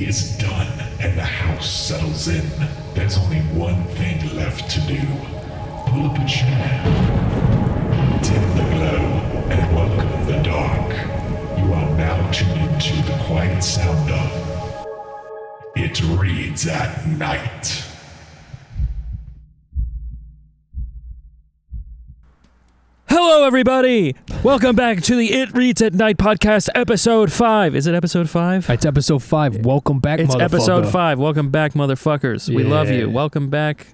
tea is done and the house settles in, there's only one thing left to do. Pull up a chair, dim the glow, and welcome the dark. You are now tuned into the quiet sound of It Reads at Night. Hello, everybody! Welcome back to the It Reads at Night podcast, episode 5. Is it episode 5? It's episode 5. Welcome back, It's motherfucker. episode 5. Welcome back, motherfuckers. We love you. Yeah. Welcome back.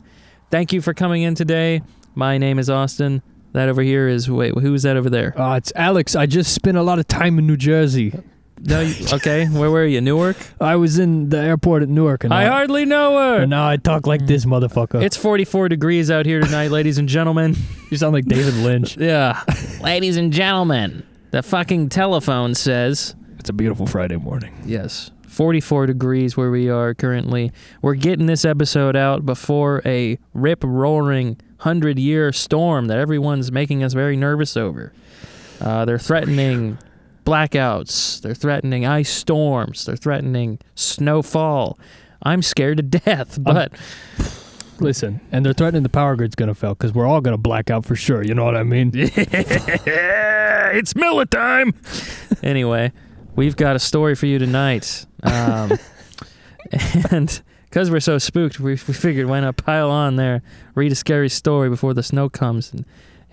Thank you for coming in today. My name is Austin. That over here is... Wait, who is that over there? It's Alex. I just spent a lot of time in New Jersey. No, okay. Where were you? Newark? I was in the airport at Newark. And I hardly know her. And now I talk like this, motherfucker. It's 44 degrees out here tonight, ladies and gentlemen. You sound like David Lynch. Yeah. Ladies and gentlemen, the fucking telephone says... It's a beautiful Friday morning. Yes. 44 degrees where we are currently. We're getting this episode out before a rip-roaring 100-year storm that everyone's making us very nervous over. They're threatening blackouts. They're threatening ice storms. They're threatening snowfall. I'm scared to death, but... Listen, and they're threatening the power grid's going to fail because we're all going to black out for sure. You know what I mean? It's Miller time! Anyway, we've got a story for you tonight. And because we're so spooked, we figured why not pile on there, read a scary story before the snow comes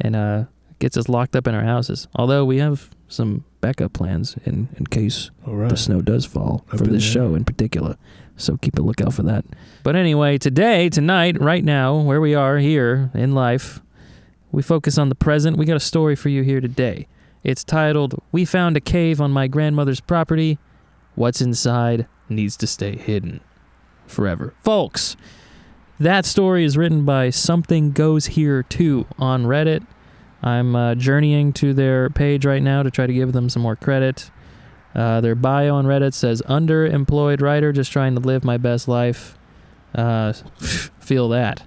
and gets us locked up in our houses. Although we have some backup plans in case the snow does fall for this show in particular. So keep a lookout for that. But anyway, tonight, right now, where we are here in life, we focus on the present. We got a story for you here today. It's titled, We Found a Cave on My Grandmother's Property. What's inside needs to stay hidden forever. Folks, that story is written by Something Goes Here Too on Reddit. I'm journeying to their page right now to try to give them some more credit. Their bio on Reddit says, underemployed writer just trying to live my best life. Feel that.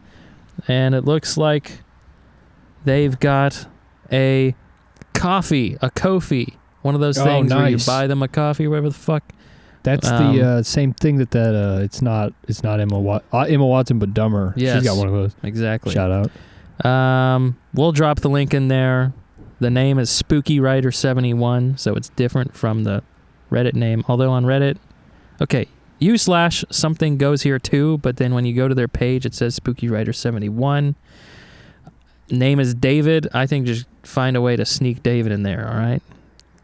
And it looks like they've got a Ko-fi, one of those things where you buy them a coffee or whatever the fuck. That's the same thing that it's not Emma Watson, but dumber. Yes, she's got one of those. Exactly. Shout out. We'll drop the link in there. The name is Spooky Writer 71, so it's different from the Reddit name. Although on Reddit, okay, /something goes here too, but then when you go to their page, it says Spooky Writer 71. Name is David. I think just find a way to sneak David in there, all right?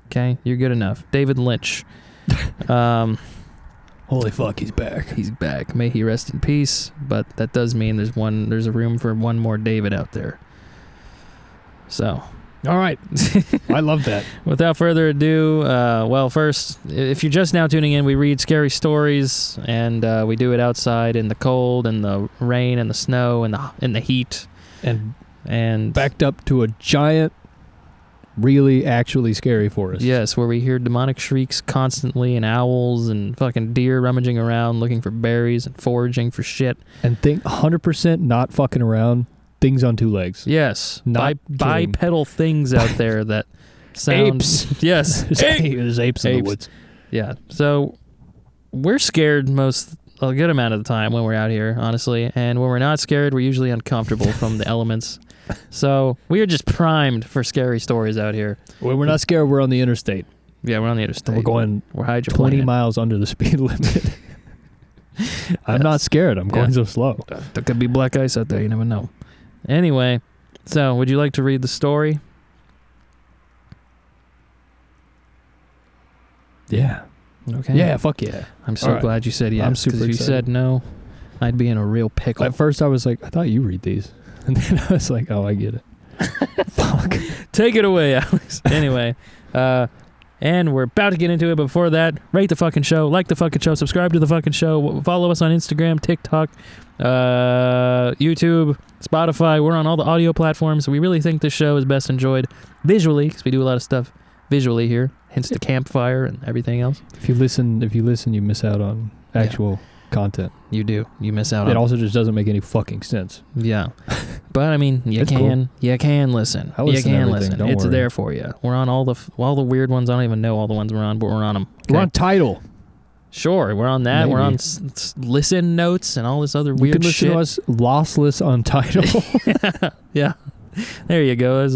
Okay, you're good enough. David Lynch. Holy fuck, he's back. He's back. May he rest in peace. But that does mean there's a room for one more David out there. So, all right. I love that. Without further ado, first, if you're just now tuning in, we read scary stories, and we do it outside in the cold and the rain and the snow and the heat, and backed up to a giant, really actually scary forest. Yes, where we hear demonic shrieks constantly and owls and fucking deer rummaging around looking for berries and foraging for shit. And think 100% not fucking around, things on two legs. Yes. Not bipedal things out there that sound... Apes. Yes. There's apes in the woods. Yeah. So we're scared a good amount of the time when we're out here, honestly. And when we're not scared, we're usually uncomfortable from the elements. So we are just primed for scary stories out here. When we're not scared, we're on the interstate. Yeah, we're on the interstate. We're going 20 miles under the speed limit. I'm not scared. I'm going so slow. There could be black ice out there. You never know. Anyway, so would you like to read the story? Yeah. Okay. Yeah, fuck yeah. I'm so glad you said yes. I'm super excited. If you said no, I'd be in a real pickle. At first I was like, I thought you read these. And then I was like, oh, I get it. Fuck. Take it away, Alex. Anyway, and we're about to get into it. But before that, rate the fucking show, like the fucking show, subscribe to the fucking show, follow us on Instagram, TikTok, YouTube, Spotify. We're on all the audio platforms. We really think this show is best enjoyed visually because we do a lot of stuff visually here, hence the campfire and everything else. If you listen, you miss out on actual content. You do. You miss out on it. Also just doesn't make any fucking sense. Yeah. But I mean, you can listen. You can listen. It's there for you. We're on all the weird ones. I don't even know all the ones we're on, but we're on them. Okay? We're on Tidal. Sure, we're on that. Maybe. We're on listen notes and all this other weird You shit. can listen to us lossless on Tidal. Yeah. There you go. That's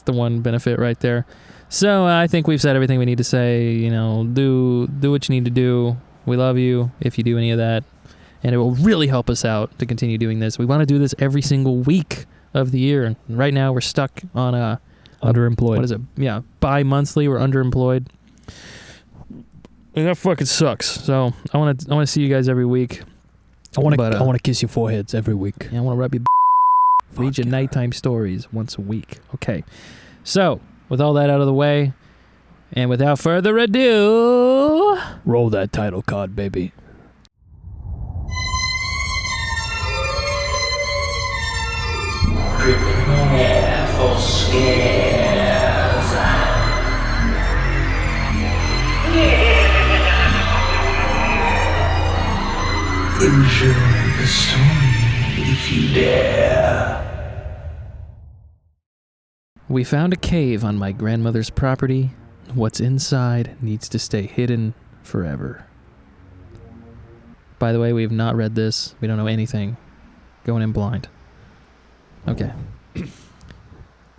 the one benefit right there. So I think we've said everything we need to say. You know, do what you need to do. We love you if you do any of that. And it will really help us out to continue doing this. We want to do this every single week of the year. And right now we're stuck on Underemployed. what is it? Yeah, bi-monthly. We're underemployed. And that fucking sucks. So I want to see you guys every week. I want to kiss your foreheads every week. I want to rub your read your nighttime stories once a week. Okay. So, with all that out of the way, and without further ado, Roll that title card, baby. Prepare for scares. Enjoy the story if you dare. we found a cave on my grandmother's property. What's inside needs to stay hidden forever. By the way, we have not read this. We don't know anything. Going in blind. Okay.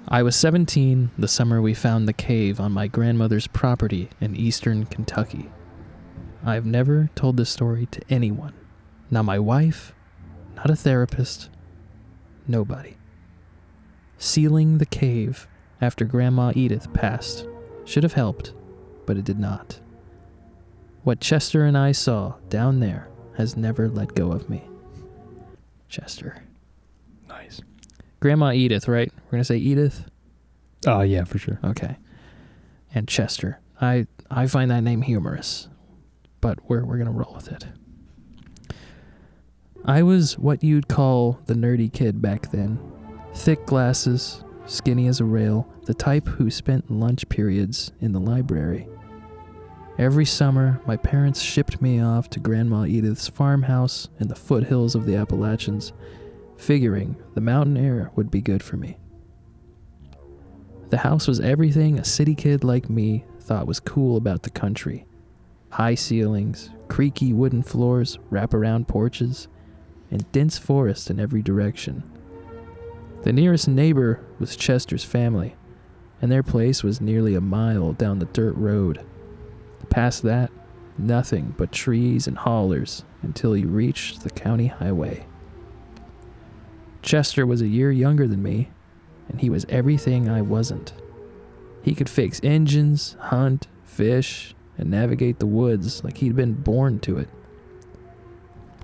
I was 17 the summer we found the cave on my grandmother's property in eastern Kentucky. I've never told this story to anyone. Not my wife, not a therapist, nobody. Sealing the cave after Grandma Edith passed should have helped, but it did not. What Chester and I saw down there has never let go of me. Chester. Nice. Grandma Edith, right? We're going to say Edith? Oh, yeah, for sure. Okay. And Chester. I find that name humorous, but we're going to roll with it. I was what you'd call the nerdy kid back then. Thick glasses, skinny as a rail, the type who spent lunch periods in the library. Every summer, my parents shipped me off to Grandma Edith's farmhouse in the foothills of the Appalachians, figuring the mountain air would be good for me. The house was everything a city kid like me thought was cool about the country. High ceilings, creaky wooden floors, wraparound porches, and dense forest in every direction. The nearest neighbor was Chester's family, and their place was nearly a mile down the dirt road. Past that, nothing but trees and hollers until you reached the county highway. Chester was a year younger than me, and he was everything I wasn't. He could fix engines, hunt, fish, and navigate the woods like he'd been born to it.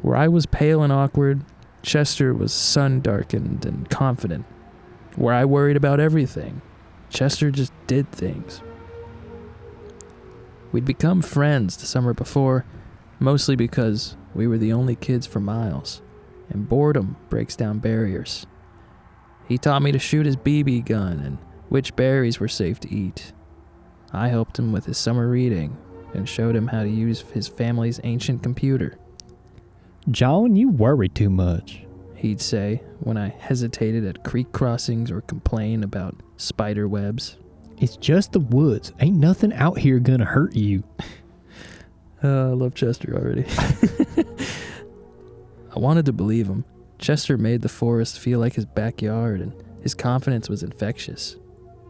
Where I was pale and awkward, Chester was sun-darkened and confident. Where I worried about everything, Chester just did things. We'd become friends the summer before, mostly because we were the only kids for miles, and boredom breaks down barriers. He taught me to shoot his BB gun and which berries were safe to eat. I helped him with his summer reading and showed him how to use his family's ancient computer. John, you worry too much, He'd say when I hesitated at creek crossings or complained about spider webs. It's just the woods. Ain't nothing out here gonna hurt you. I love Chester already. I wanted to believe him. Chester made the forest feel like his backyard, and his confidence was infectious.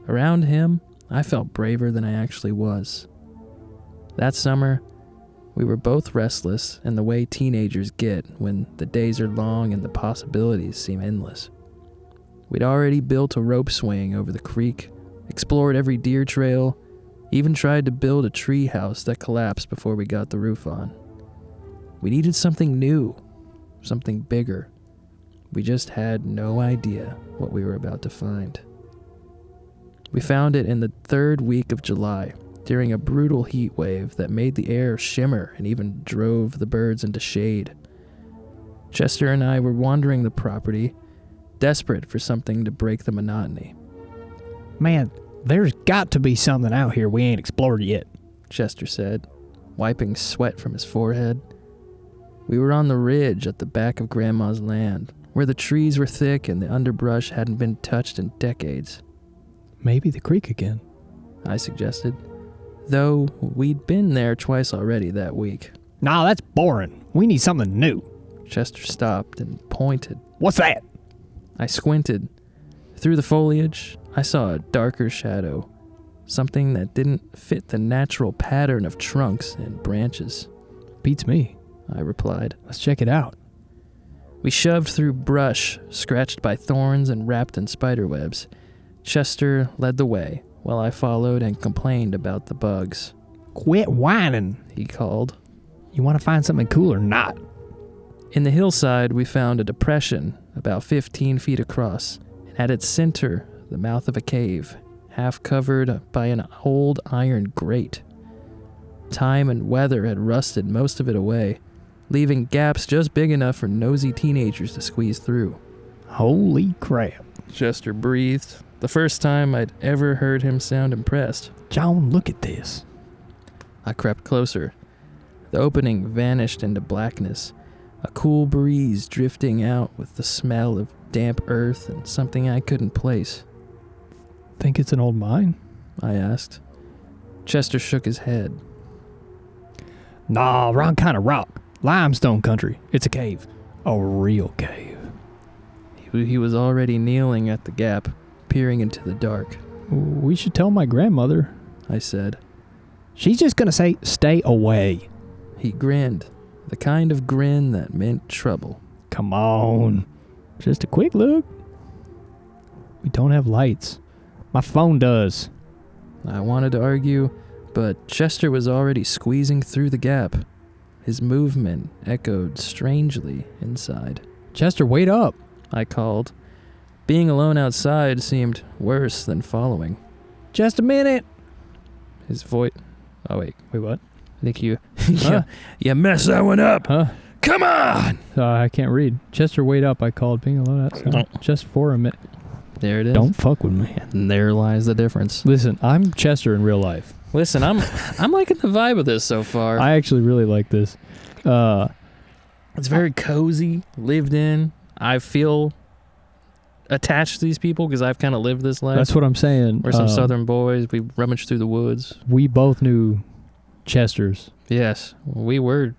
Around him, I felt braver than I actually was. That summer, we were both restless in the way teenagers get when the days are long and the possibilities seem endless. We'd already built a rope swing over the creek, explored every deer trail, even tried to build a tree house that collapsed before we got the roof on. We needed something new, something bigger. We just had no idea what we were about to find. We found it in the third week of July, during a brutal heat wave that made the air shimmer and even drove the birds into shade. Chester and I were wandering the property, desperate for something to break the monotony. Man, there's got to be something out here we ain't explored yet, Chester said, wiping sweat from his forehead. We were on the ridge at the back of Grandma's land, where the trees were thick and the underbrush hadn't been touched in decades. Maybe the creek again. I suggested. though we'd been there twice already that week. Nah, that's boring. We need something new. Chester stopped and pointed. What's that? I squinted. Through the foliage, I saw a darker shadow, something that didn't fit the natural pattern of trunks and branches. Beats me. I replied. Let's check it out. We shoved through brush, scratched by thorns and wrapped in spider webs. Chester led the way, while I followed and complained about the bugs. Quit whining. He called. You want to find something cool or not? In the hillside, we found a depression about 15 feet across, and at its center, the mouth of a cave, half covered by an old iron grate. Time and weather had rusted most of it away, leaving gaps just big enough for nosy teenagers to squeeze through. Holy crap. Chester breathed, the first time I'd ever heard him sound impressed. John, look at this. I crept closer. The opening vanished into blackness, a cool breeze drifting out with the smell of damp earth and something I couldn't place. Think it's an old mine? I asked. Chester shook his head. Nah, wrong kind of rock. Limestone country. It's a cave. A real cave. He was already kneeling at the gap, peering into the dark. We should tell my grandmother, I said. She's just gonna say, stay away. He grinned, the kind of grin that meant trouble. Come on. Just a quick look. We don't have lights. My phone does. I wanted to argue, but Chester was already squeezing through the gap. His movement echoed strangely inside. Chester, wait up. I called. Being alone outside seemed worse than following. Just a minute. His voice... Oh, wait, what? I think you... Huh? you messed that one up! Huh? Come on! I can't read. Chester, wait up. I called. Being alone outside. Just for a minute. There it is. Don't fuck with me. And there lies the difference. Listen, I'm Chester in real life. Listen, I'm liking the vibe of this so far. I actually really like this. It's very cozy, lived in. I feel attached to these people because I've kind of lived this life. That's what I'm saying. We're some southern boys. We rummaged through the woods. We both knew Chesters. Yes, we were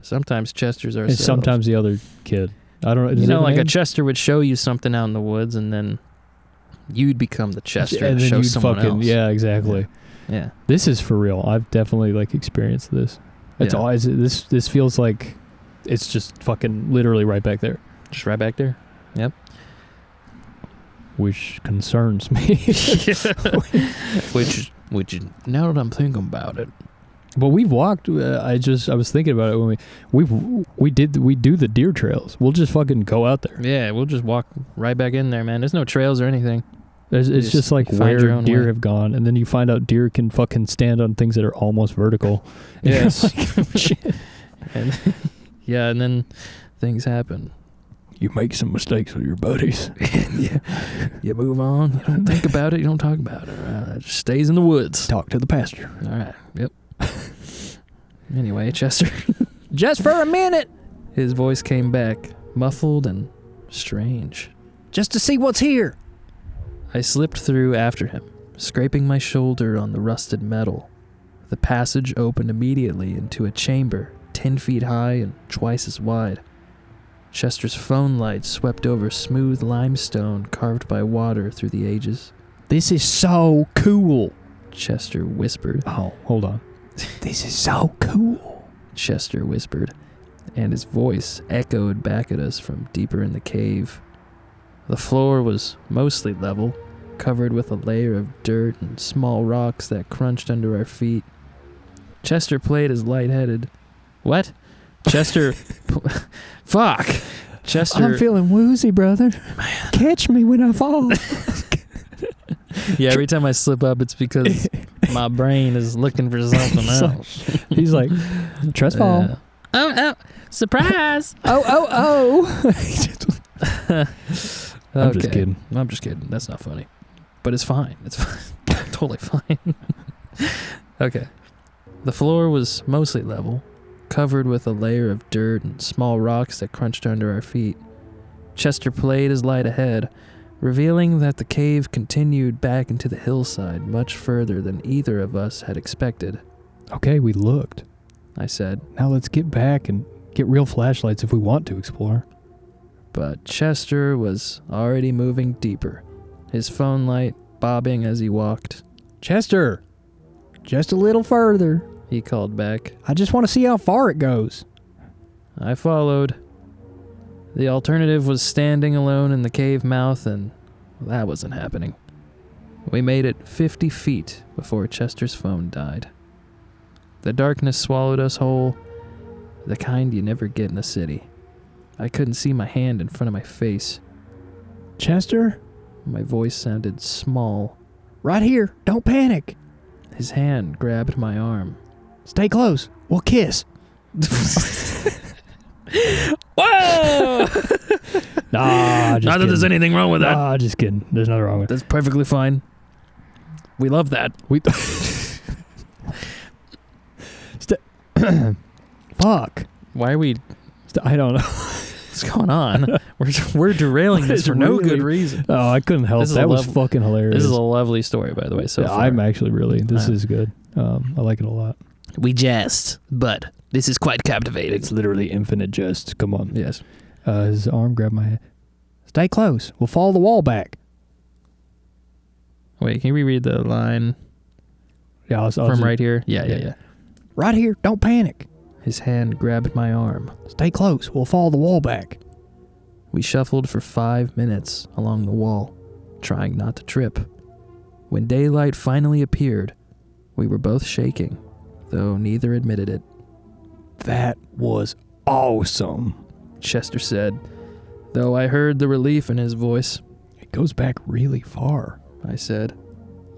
sometimes Chesters ourselves. And sometimes the other kid. I don't know. You know, like a Chester would show you something out in the woods, and then you'd become the Chester and show someone else. Yeah, exactly. Yeah. This is for real. I've definitely experienced this. It's always this feels like it's just fucking literally right back there. Just right back there. Yep. Which concerns me. which now that I'm thinking about it. But we've walked. I was thinking about it when we do the deer trails. We'll just fucking go out there. Yeah, we'll just walk right back in there, man. There's no trails or anything. It's just like where deer have gone, and then you find out deer can fucking stand on things that are almost vertical. Yes. Shit. And and then things happen. You make some mistakes with your buddies. Yeah. You move on. You don't think about it. You don't talk about it. It just stays in the woods. Talk to the pastor. All right. Yep. Anyway, Chester. Just for a minute. His voice came back, muffled and strange. Just to see what's here. I slipped through after him, scraping my shoulder on the rusted metal. The passage opened immediately into a chamber 10 feet high and twice as wide. Chester's phone light swept over smooth limestone carved by water through the ages. This is so cool. Chester whispered. Oh, hold on. This is so cool. Chester whispered, and his voice echoed back at us from deeper in the cave. The floor was mostly level, covered with a layer of dirt and small rocks that crunched under our feet. Chester played his lightheaded. What? Chester... Fuck! Chester... I'm feeling woozy, brother. Man. Catch me when I fall. Yeah, every time I slip up, it's because my brain is looking for something else. He's like, trust fall. Oh, surprise! oh. I'm just kidding. I'm just kidding. That's not funny. But it's fine. It's fine. Totally fine. Okay. The floor was mostly level, covered with a layer of dirt and small rocks that crunched under our feet. Chester played his light ahead, revealing that the cave continued back into the hillside much further than either of us had expected. Okay, we looked. I said, Now let's get back and get real flashlights if we want to explore. but Chester was already moving deeper, his phone light bobbing as he walked. Chester, just a little further. He called back. I just want to see how far it goes. I followed. The alternative was standing alone in the cave mouth, and that wasn't happening. We made it 50 feet before Chester's phone died. The darkness swallowed us whole, the kind you never get in a city. I couldn't see my hand in front of my face. Chester, My voice sounded small. right here. Don't panic. His hand grabbed my arm. Stay close. We'll kiss. Whoa! Nah, just Not that there's kidding. anything wrong with that. Nah, just kidding. There's nothing wrong with it. That's perfectly fine. We love that. We Fuck. Why are we... I don't know. What's going on? We're derailing this It's for no really- good reason. Oh, I couldn't help. This is That a was lov- fucking hilarious. This is a lovely story, by the way. So Yeah, far. I'm actually really. This Uh, is good. I like it a lot. We jest, but this is quite captivating. It's literally infinite jest. Come on. Yes. His arm grabbed my hand. Stay close. We'll follow the wall back. Wait, can you reread the line Yeah, I'll from just- right here? Yeah. Right here. Don't panic. His hand grabbed my arm. Stay close. We'll follow the wall back. We shuffled for 5 minutes along the wall, trying not to trip. When daylight finally appeared, we were both shaking, though neither admitted it. That was awesome. Chester said, though I heard the relief in his voice. It goes back really far. I said,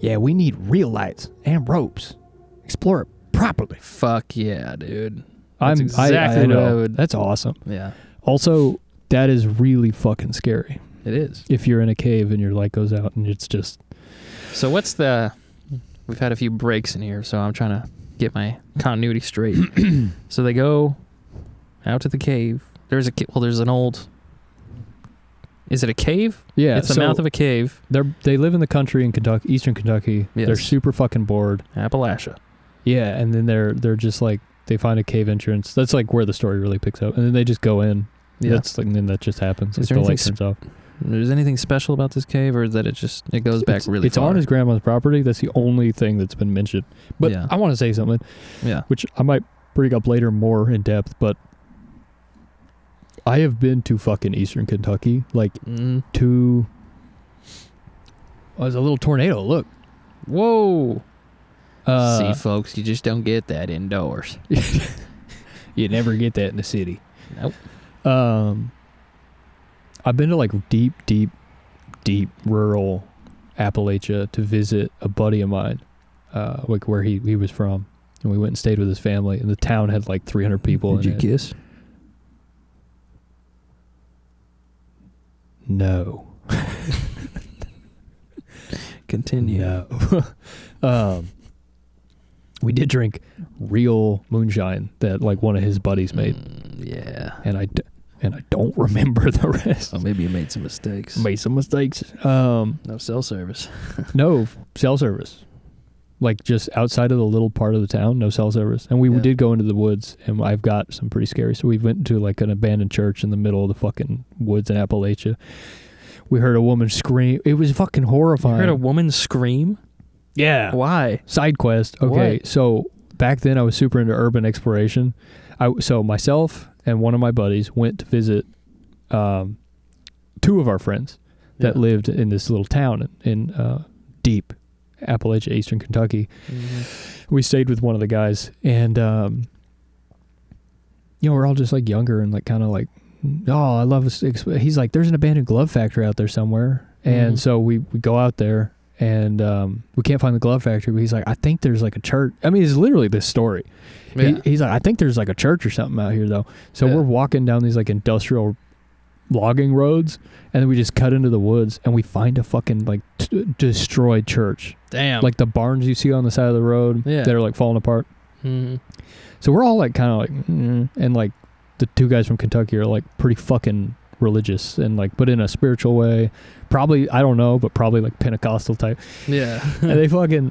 Yeah, we need real lights and ropes. Explore it properly. fuck yeah, dude. That's exactly I what I know. would... That's awesome. Yeah, Also, that is really fucking scary. it is. If you're in a cave and your light goes out and it's just... So what's the... We've had a few breaks in here, so I'm trying to get my continuity straight. So they go out to the cave. There's an old... Is it a cave? Yeah, It's the mouth of a cave. They live in the country in Kentucky, eastern Kentucky. Yes. They're super fucking bored. Appalachia. Yeah, and then they're just like, they find a cave entrance. That's like where the story really picks up. And then they just go in. Yeah. That's like, and then that just happens. Is Like, there the light anything turns off. Is anything special about this cave, or is that it goes back really It's far? on his grandma's property. That's the only thing that's been mentioned. But Yeah. I want to say something, Yeah. which I might bring up later more in depth, but I have been to fucking eastern Kentucky, like to... Oh, there's a little tornado. Look. Whoa. See, folks, you just don't get that indoors. you never get that in the city. Nope. I've been to like deep rural Appalachia to visit a buddy of mine, like where he was from, and we went and stayed with his family. And the town had like 300 people. Did in you it. kiss? No. Continue. No. We did drink real moonshine that like one of his buddies made, Yeah. and I don't remember the rest. Oh, maybe you made some mistakes. Made some mistakes. No cell service. No cell service. Like just outside of the little part of the town, no cell service. And we Yeah. did go into the woods, and I've got some pretty scary. So we went to like an abandoned church in the middle of the fucking woods in Appalachia. We heard a woman scream. It was fucking You horrifying. heard a woman scream? Yeah. Why? Side quest. Okay, What? so back then I was super into urban exploration. So myself and one of my buddies went to visit two of our friends that Yeah. lived in this little town in deep Appalachia, eastern Kentucky. We stayed with one of the guys, and we're all just like younger and like kind of like, oh, I love this. He's like, there's an abandoned glove factory out there somewhere, and Mhm. so we go out there. And we can't find the glove factory, but he's like, I think there's like a church. I mean, it's literally this story. Yeah. He's like, I think there's like a church or something out here, though. So Yeah. we're walking down these like industrial logging roads, and then we just cut into the woods, and we find a fucking like destroyed church. Damn. Like the barns you see on the side of the road Yeah. that are like falling apart. Mhm. So we're all like kind of like, and like the two guys from Kentucky are like pretty fucking religious and like, but in a spiritual way. Probably, I don't know, but probably like Pentecostal type. Yeah. And they fucking,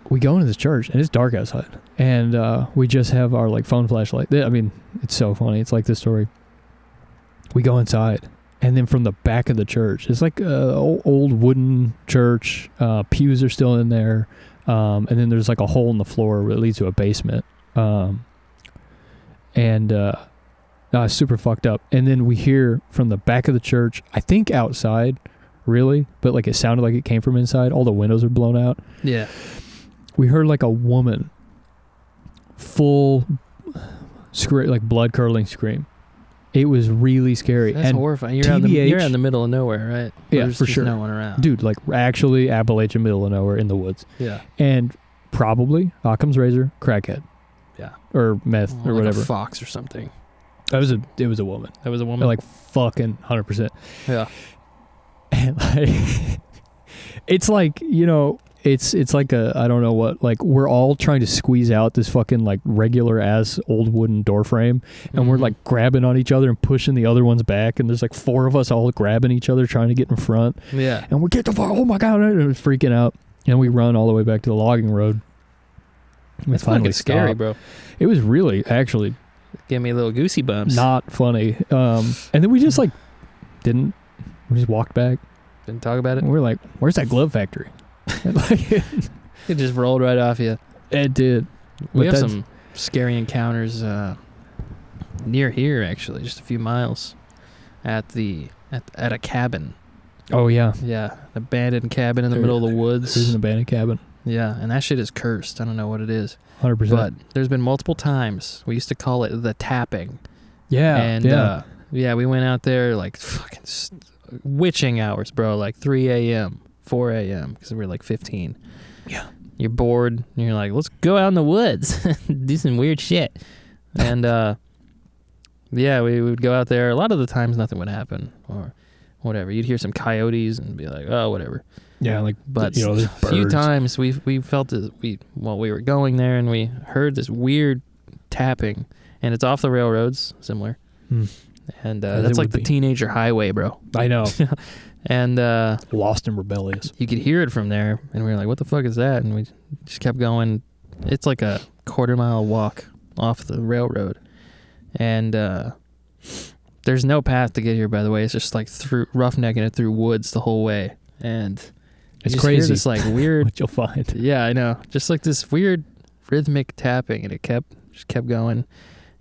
we go into this church and it's dark outside, and we just have our like phone flashlight. I mean, it's so funny. It's like this story. We go inside, and then from the back of the church, it's like a old wooden church. Pews are still in there, and then there's like a hole in the floor that leads to a basement. It's super fucked up. And then we hear from the back of the church, I think outside, really, but like it sounded like it came from inside. All the windows are blown out. Yeah. We heard like a woman, full, like blood curdling scream. It was really scary. That's and horrifying. You're TBH, in the middle of nowhere, right? Yeah, There's for just sure. no one around. Dude, like actually Appalachian middle of nowhere in the woods. Yeah. And probably Occam's razor, crackhead. Yeah. Or meth or like whatever. a fox or something. It was a woman. That was a woman. Like fucking 100%. Yeah. And like, it's like, you know, it's like a, I don't know what, like we're all trying to squeeze out this fucking like regular ass old wooden door frame, and we're like grabbing on each other and pushing the other ones back, and there's like 4 of us all grabbing each other trying to get in front. Yeah. And we get the fuck, oh my God, and it was freaking out. And we run all the way back to the logging road. It's fucking scary, bro. It was really, actually, Give me a little goosey bumps. not funny. And then we just like we just walked back. Didn't talk about it. And we're like, where's that glove factory? And like, It just rolled right off you. it did. We But have that's- some scary encounters near here, actually, just a few miles at a cabin. Oh yeah, Yeah, an abandoned cabin in the There- middle of the there's woods. an abandoned cabin. Yeah, and that shit is cursed. I don't know what it is, 100%. but there's been multiple times. We used to call it the tapping. yeah, And yeah. we went out there like fucking witching hours, bro, like 3 a.m., 4 a.m., because we were like 15. Yeah. You're bored, and you're like, let's go out in the woods, do some weird shit. And yeah, we would go out there. A lot of the times nothing would happen or whatever. You'd hear some coyotes and be like, oh, whatever. Yeah, like, But you know, there's a few birds. times we felt that we were going there and we heard this weird tapping, and it's off the railroads, similar. Hmm. And As that's it like would the be. teenager highway, bro. I know. And Lost and rebellious. you could hear it from there, and we were like, what the fuck is that? And we just kept going. It's like a 1/4-mile walk off the railroad. And there's no path to get here, by the way. It's just like through roughnecking it through woods the whole way. And It's you just hear crazy. this like weird, What you'll find. yeah, I know, just like this weird rhythmic tapping, and it kept going.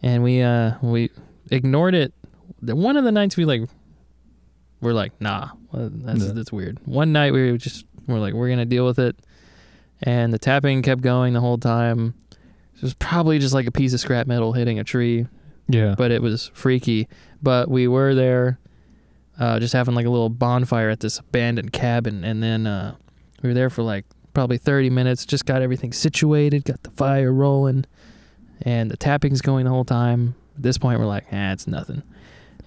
And we ignored it. One of the nights we're like, nah, that's weird. One night we're like, we're gonna deal with it, and the tapping kept going the whole time. It was probably just like a piece of scrap metal hitting a tree, Yeah. but it was freaky. But we were there, just having like a little bonfire at this abandoned cabin, and then we were there for like probably 30 minutes. Just got everything situated, got the fire rolling, and the tapping's going the whole time. At this point, we're like, it's nothing.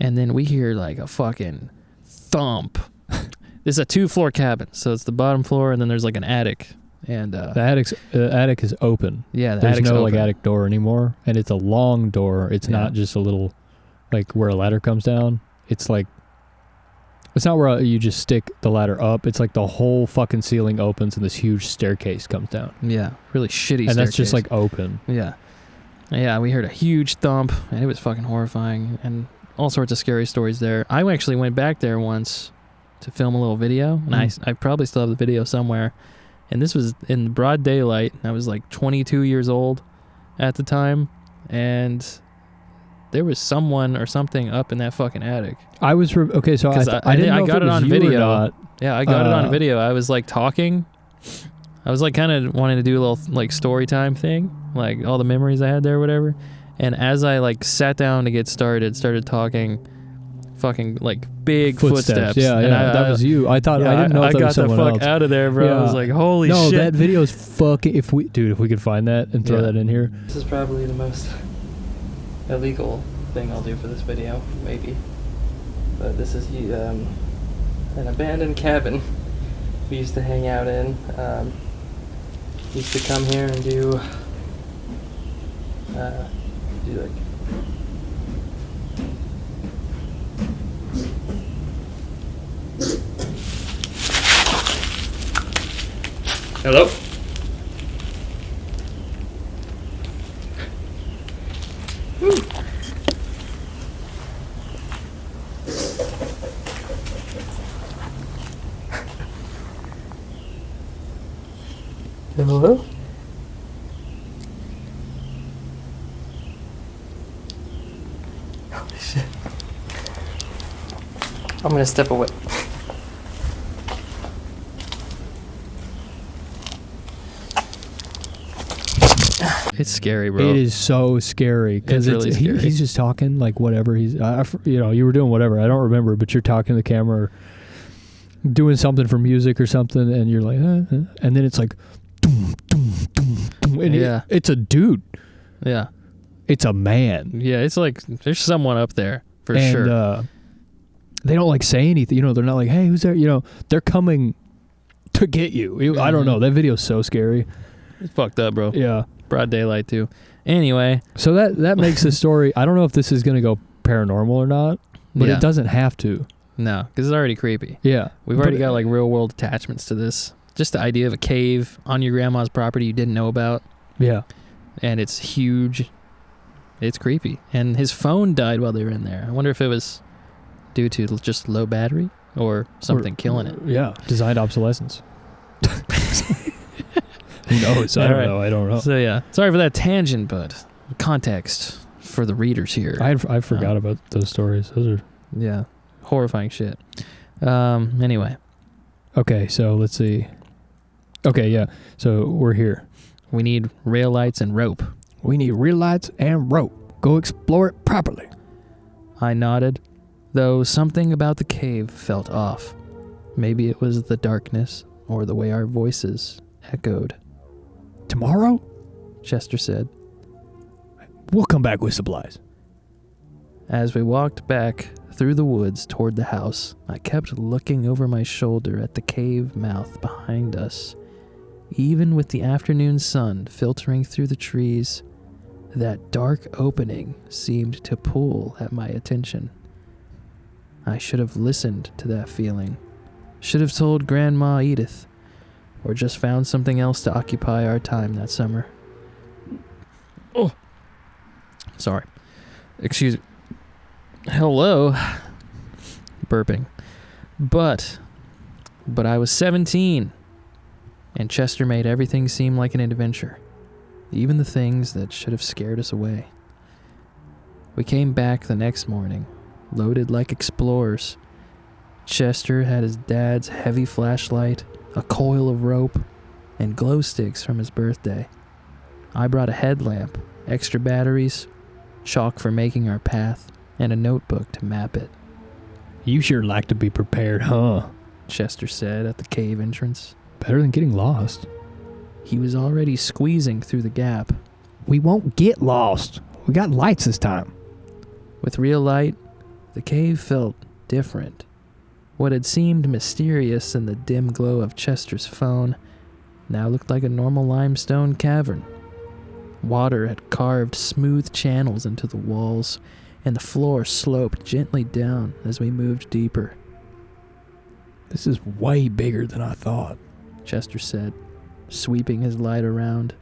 And then we hear like a fucking thump. This is a 2-floor cabin, so it's the bottom floor, and then there's like an attic. And The attic is open. yeah, the There's attic's no open. like attic door anymore, and it's a long door. It's Yeah. not just a little, like where a ladder comes down. It's like, it's not where you just stick the ladder up. It's like the whole fucking ceiling opens and this huge staircase comes down, Yeah, really shitty. and that's just staircase. like open. Yeah, we heard a huge thump, and it was fucking horrifying, and all sorts of scary stories there. I actually went back there once to film a little video, and I probably still have the video somewhere. And this was in broad daylight. I was like 22 years old at the time, and there was someone or something up in that fucking attic. I was okay, so 'Cause I didn't know I if got it it was on you or video. not. Yeah, I got it on video. I was like talking. I was like kind of wanting to do a little like story time thing, like all the memories I had there or whatever. And as I like sat down to get started talking, fucking like big footsteps. Yeah, And yeah, that was you. I thought I didn't know if that got was the someone fuck else. out of there, bro. I was Yeah. like, holy No, shit. that video is fucking. If we could find that and throw Yeah. that in here. This is probably the most illegal thing I'll do for this video, maybe. But this is an abandoned cabin we used to hang out in. Used to come here and do like Hello? Hello? Holy shit. I'm gonna step away. It's scary, bro. It is so scary because It's really scary. he's just talking like whatever he's. You were doing whatever. I don't remember, but you're talking to the camera, or doing something for music or something, and you're like, and then it's like, doom, doom, doom, doom, and Yeah. it's a dude. Yeah. It's a man. Yeah, it's like there's someone up there for and, sure. They don't like say anything. You know, they're not like, hey, who's there? You know, they're coming to get you. I don't know. That video's so scary. It's fucked up, bro. Yeah. Broad daylight too. Anyway, So that makes the story. I don't know if this is gonna go paranormal or not, but yeah. it doesn't have to. No, because it's already creepy. Yeah. We've already But- got like real world attachments to this. Just the idea of a cave on your grandma's property you didn't know about, Yeah. and it's huge. It's creepy. And his phone died while they were in there. I wonder if it was due to just low battery or something killing it. Yeah. Designed obsolescence. Who knows? I don't know. I don't know. So yeah, sorry for that tangent, but context for the readers here. I forgot about those stories. Those are Yeah, horrifying shit. Anyway, okay. So let's see. Okay, yeah. So we're here. we need rail lights and rope. We need real lights and rope. Go explore it properly. I nodded, though something about the cave felt off. Maybe it was the darkness or the way our voices echoed. Tomorrow, Chester said. we'll come back with supplies. As we walked back through the woods toward the house, I kept looking over my shoulder at the cave mouth behind us. Even with the afternoon sun filtering through the trees, that dark opening seemed to pull at my attention. I should have listened to that feeling. Should have told Grandma Edith, or just found something else to occupy our time that summer. Oh, sorry. Excuse me. Hello. Burping. But I was 17, and Chester made everything seem like an adventure, even the things that should have scared us away. We came back the next morning, loaded like explorers. Chester had his dad's heavy flashlight, a coil of rope, and glow sticks from his birthday. I brought a headlamp, extra batteries, chalk for making our path, and a notebook to map it. You sure like to be prepared, huh? Chester said at the cave entrance. Better than getting lost. He was already squeezing through the gap. We won't get lost. We got lights this time. With real light, the cave felt different. What had seemed mysterious in the dim glow of Chester's phone now looked like a normal limestone cavern. Water had carved smooth channels into the walls, and the floor sloped gently down as we moved deeper. This is way bigger than I thought. Chester said, sweeping his light around.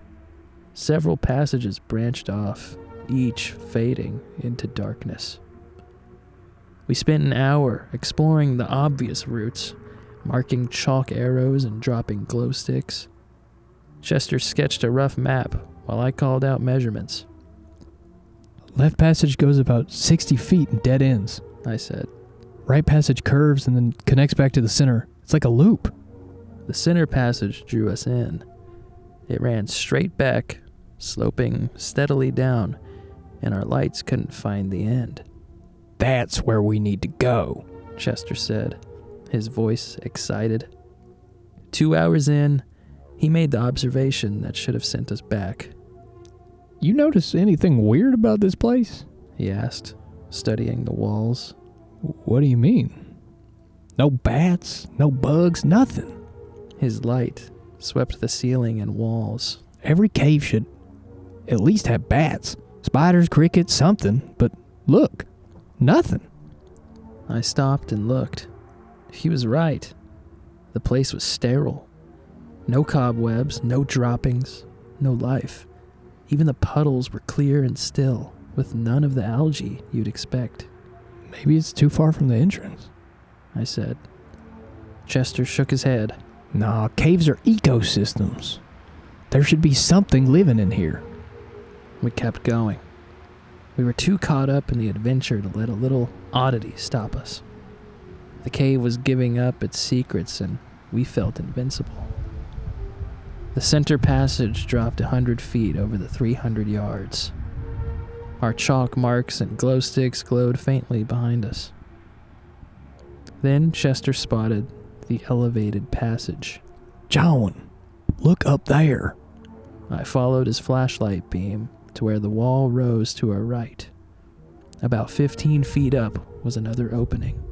Several passages branched off, each fading into darkness. We spent an hour exploring the obvious routes, marking chalk arrows and dropping glow sticks. Chester sketched a rough map while I called out measurements. Left passage goes about 60 feet and dead ends. I said. Right passage curves and then connects back to the center. It's like a loop. The center passage drew us in. It ran straight back, sloping steadily down, and our lights couldn't find the end. That's where we need to go, Chester said, his voice excited. 2 hours in, he made the observation that should have sent us back. You notice anything weird about this place? He asked, studying the walls. What do you mean? No bats, no bugs, nothing. His light swept the ceiling and walls. Every cave should at least have bats, spiders, crickets, something. But look, nothing. I stopped and looked. He was right. The place was sterile. No cobwebs, no droppings, no life. Even the puddles were clear and still, with none of the algae you'd expect. Maybe it's too far from the entrance. I said. Chester shook his head. Nah, caves are ecosystems. There should be something living in here. We kept going. We were too caught up in the adventure to let a little oddity stop us. The cave was giving up its secrets, and we felt invincible. The center passage dropped 100 feet over the 300 yards. Our chalk marks and glow sticks glowed faintly behind us. Then Chester spotted the elevated passage. John, look up there. I followed his flashlight beam to where the wall rose to our right. About 15 feet up was another opening.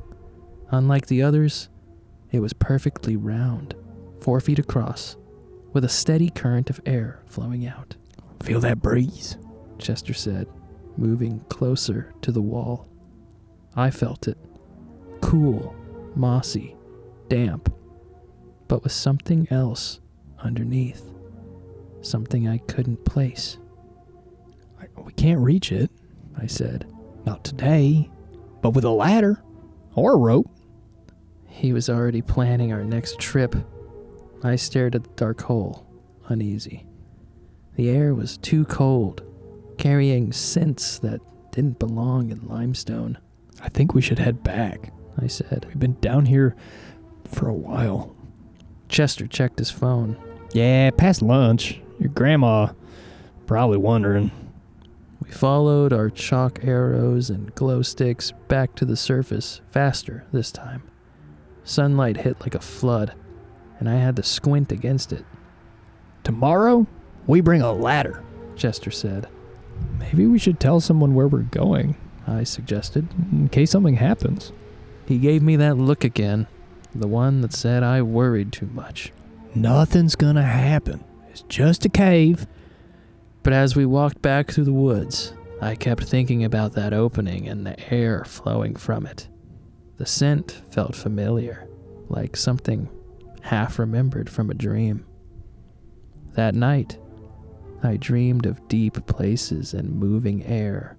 Unlike the others, it was perfectly round, 4 feet across, with a steady current of air flowing out. Feel that breeze? Chester said, moving closer to the wall. I felt it. Cool, mossy, damp, but with something else underneath. Something I couldn't place. We can't reach it. I said. Not today, but with a ladder or a rope. He was already planning our next trip. I stared at the dark hole, uneasy. The air was too cold, carrying scents that didn't belong in limestone. I think we should head back. I said. We've been down here for a while. Chester checked his phone. Yeah, past lunch. Your grandma probably wondering. We followed our chalk arrows and glow sticks back to the surface, faster this time. Sunlight hit like a flood, and I had to squint against it. Tomorrow, we bring a ladder, Chester said. Maybe we should tell someone where we're going, I suggested. in case something happens. He gave me that look again, the one that said I worried too much. Nothing's gonna happen. It's just a cave. But as we walked back through the woods, I kept thinking about that opening and the air flowing from it. The scent felt familiar, like something half remembered from a dream. That night, I dreamed of deep places and moving air,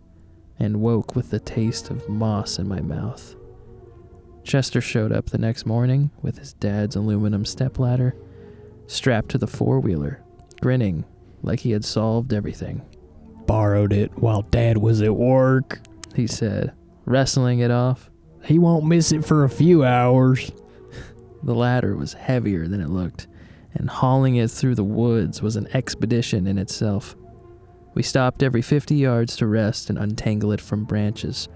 and woke with the taste of moss in my mouth. Chester showed up the next morning with his dad's aluminum stepladder, strapped to the four-wheeler, grinning like he had solved everything. Borrowed it while Dad was at work. He said, wrestling it off. He won't miss it for a few hours. The ladder was heavier than it looked, and hauling it through the woods was an expedition in itself. We stopped every 50 yards to rest and untangle it from branches,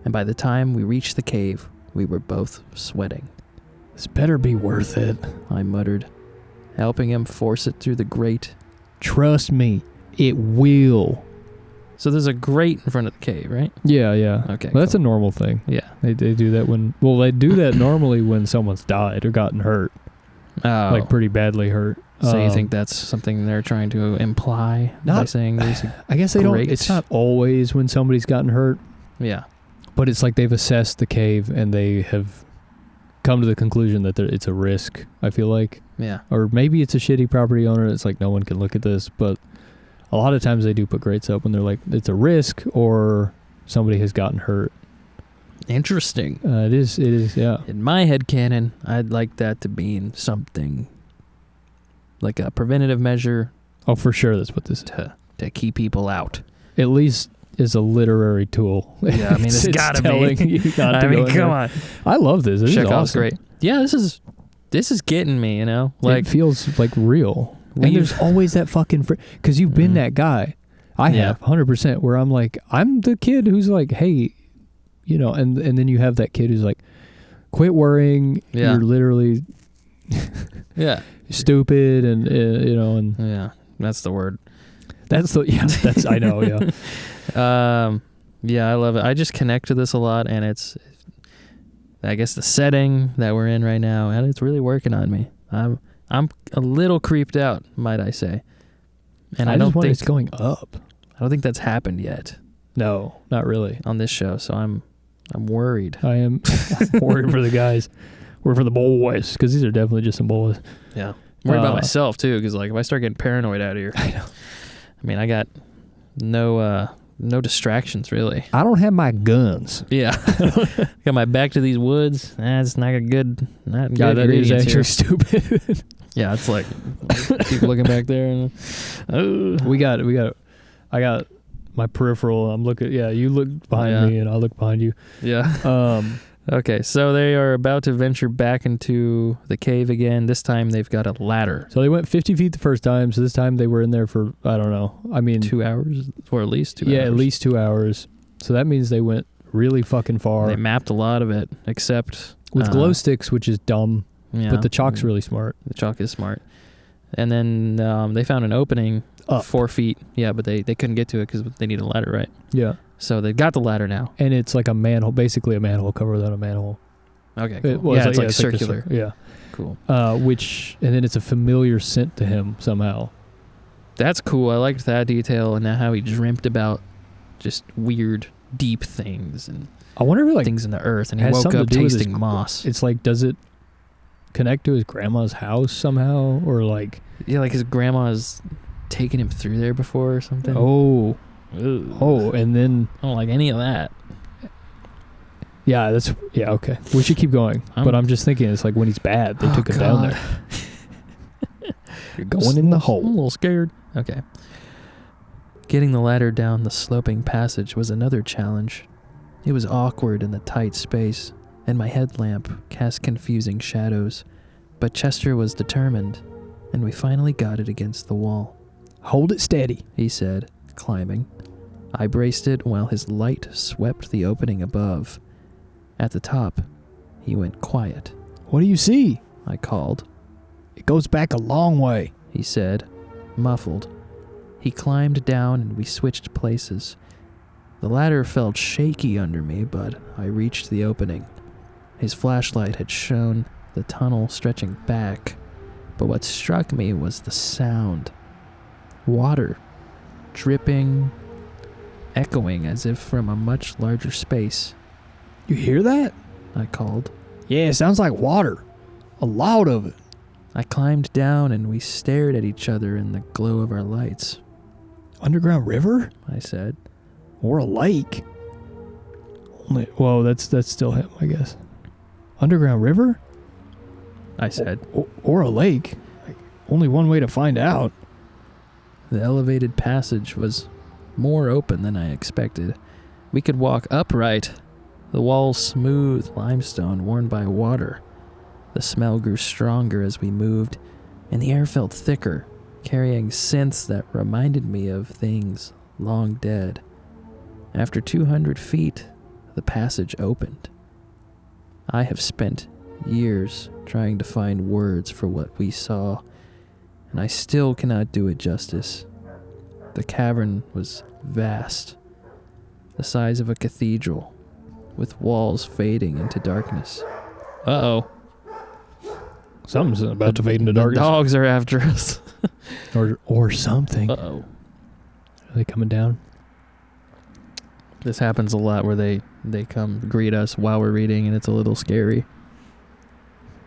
and by the time we reached the cave, we were both sweating. This better be worth it. I muttered, helping him force it through the grate. Trust me, it will. So there's a grate in front of the cave, right? Yeah. Okay. Well, that's a normal thing. Yeah. They do that when... Well, they do that normally when someone's died or gotten hurt. Oh. Like pretty badly hurt. So you think that's something they're trying to imply by Not- saying there's a... I guess they Great. don't... It's not always when somebody's gotten hurt, Yeah. but it's like they've assessed the cave and they have come to the conclusion that it's a risk, I feel like. Yeah. Or maybe it's a shitty property owner. It's like no one can look at this, but a lot of times they do put grates up when they're like, it's a risk or somebody has gotten hurt. Interesting. It is, yeah. In my headcanon, I'd like that to mean something like a preventative measure Oh, for sure, that's what this is. to keep people out. At least is a literary tool. Yeah, I mean, it's gotta be. telling you not to I mean, go in come there. on. I love this. This is Chekhov's awesome. great. Yeah, this is getting me, you know? Like, it feels like real. And We've- there's always that fucking... Because you've been Mhm. that guy. I Yeah. have, 100%, where I'm like, I'm the kid who's like, hey, you know, and then you have that kid who's like, quit worrying. Yeah. You're literally yeah. stupid and, you know, and Yeah, that's the word. that's the... Yeah, that's... I know, yeah. Yeah, I love it. I just connect to this a lot, and it's, I guess, the setting that we're in right now, and it's really working on me. I'm a little creeped out, might I say, and I don't just want think it's going up. I don't think that's happened yet No, not really. on this show. So I'm worried. I am worried for the guys. Worried for the boys, because these are definitely just some boys. Yeah. I'm worried about myself too, because like if I start getting paranoid out here, I mean, I got no distractions really. I don't have my guns. Yeah, got my back to these woods. It's not a good, not God, good. that is ingredients actually here. stupid. Yeah, it's like keep looking back there, and I got my peripheral. I'm looking. Yeah, you look behind me, and I'll look behind you. yeah. Okay, so they are about to venture back into the cave again. This time they've got a ladder. So they went 50 feet the first time. So this time they were in there for, I don't know. I mean, 2 hours, or at least 2 hours. yeah, at least 2 hours. So that means they went really fucking far. They mapped a lot of it, except with glow sticks, which is dumb. Yeah, But the chalk's really smart. The chalk is smart. And then they found an opening Up. 4 feet. Yeah, but they couldn't get to it because they need a ladder, right? Yeah. So they got the ladder now. And it's like a manhole, basically a manhole cover without a manhole. Okay, cool. Well, Yeah, it's like the circular. yeah. Cool. And then it's a familiar scent to him somehow. That's cool. I liked that detail and how he dreamt about just weird, deep things and I wonder if like things in the earth, and he has woke something up to do with his tasting moss. It's like, does it connect to his grandma's house somehow, or like? Yeah, like his grandma's taken him through there before or something. Oh, Ugh. and then I don't like any of that. yeah, okay. We should keep going, but I'm just thinking it's like when he's bad, they took him down there. You're going in the I'm hole. a little scared. Okay. Getting the ladder down the sloping passage was another challenge. It was awkward in the tight space, and my headlamp cast confusing shadows. But Chester was determined, and we finally got it against the wall. Hold it steady. He said, climbing. I braced it while his light swept the opening above. At the top, he went quiet. What do you see? I called. It goes back a long way. He said, muffled. He climbed down and we switched places. The ladder felt shaky under me, but I reached the opening. His flashlight had shown the tunnel stretching back, but what struck me was the sound. Water, dripping, echoing as if from a much larger space. You hear that? I called. Yeah, it sounds like water. A lot of it. I climbed down and we stared at each other in the glow of our lights. Underground river? I said. Or a lake? Whoa, that's still him, I guess. Underground river? I said. Or a lake? Like, only one way to find out. The elevated passage was more open than I expected. We could walk upright, the walls smooth limestone worn by water. The smell grew stronger as we moved, and the air felt thicker, carrying scents that reminded me of things long dead. After 200 feet, the passage opened. I have spent years trying to find words for what we saw, and I still cannot do it justice. The cavern was vast, the size of a cathedral, with walls fading into darkness. Uh-oh. Something's about to fade into The darkness. dogs are after us. Or something. Uh-oh. Are they coming down? This happens a lot where they come greet us while we're reading, and it's a little scary.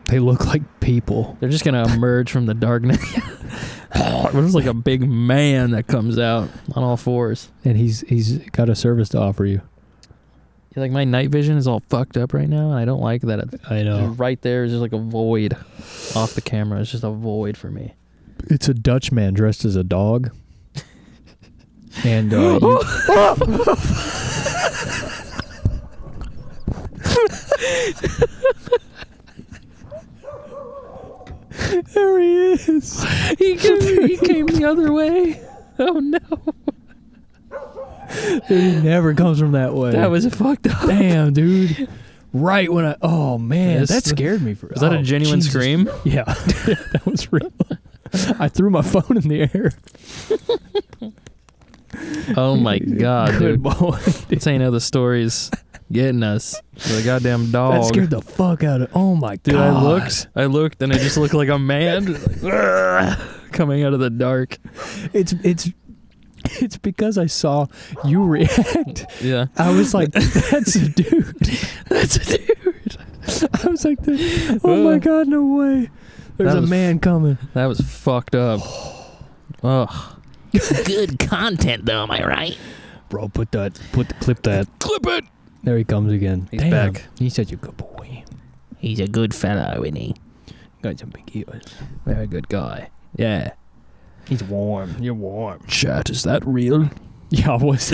They look like people. They're just going to emerge from the darkness. There's like a big man that comes out on all fours. And he's got a service to offer you. Like, my night vision is all fucked up right now, and I don't like that. I know. Right there is just like a void off the camera. It's just a void for me. It's a Dutch man dressed as a dog. And there he is. He came the other way. Oh no. Dude, he never comes from that way. That was fucked up. Damn, dude. Right when oh man, Yes. that scared me. Was that a genuine Jesus. scream? Yeah, that was real. I threw my phone in the air. Oh my god, Good dude. boy. This ain't how the story's getting us. The goddamn dog. That scared the fuck out of. Oh my Dude, god. I looked, and I just looked like a man coming out of the dark. It's because I saw you react. Yeah. I was like, that's a dude. That's a dude. I was like, oh my god, no way. There's a was man coming. That was fucked up. Ugh. Good content, though, am I right? Bro, clip that. Clip it! There he comes again. He's Damn, back. He's such a good boy. He's a good fellow, isn't he? Got some big ears. Very good guy. Yeah. He's warm. You're warm. Chat, is that real? Yeah, I was.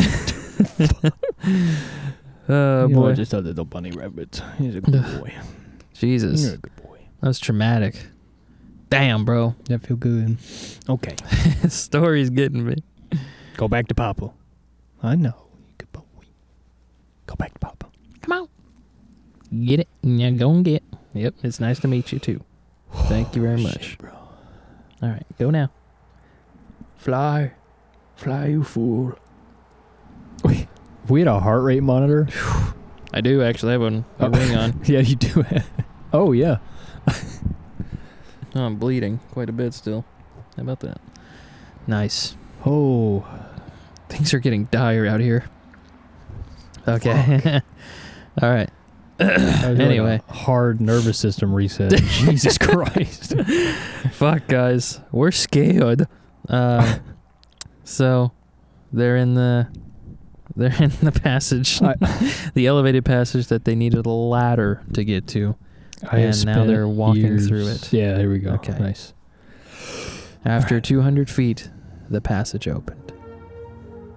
Oh, boy. Just a little bunny rabbit. He's a good boy. Jesus. You're a good boy. That was traumatic. Damn, bro. That feel good. Okay. This story's getting me. Go back to Papa. I know. Good boy. Go back to Papa. Come on. Get it. Yeah, go and get. Yep, it's nice to meet you, too. Thank you very much. Shit, bro. All right, go now. Fly. Fly, you fool. Wait. If we had a heart rate monitor. I do actually have a ring on. Yeah, you do. Oh, yeah. Oh, I'm bleeding quite a bit still. How about that? Nice. Oh. Things are getting dire out here. Okay. All right. Anyway. Like a hard nervous system reset. Jesus Christ. Fuck, guys. We're scared. So, they're in the passage. The elevated passage that they needed a ladder to get to. And now they're walking through it. Yeah, there we go. Okay. Nice. After 200 feet, the passage opened.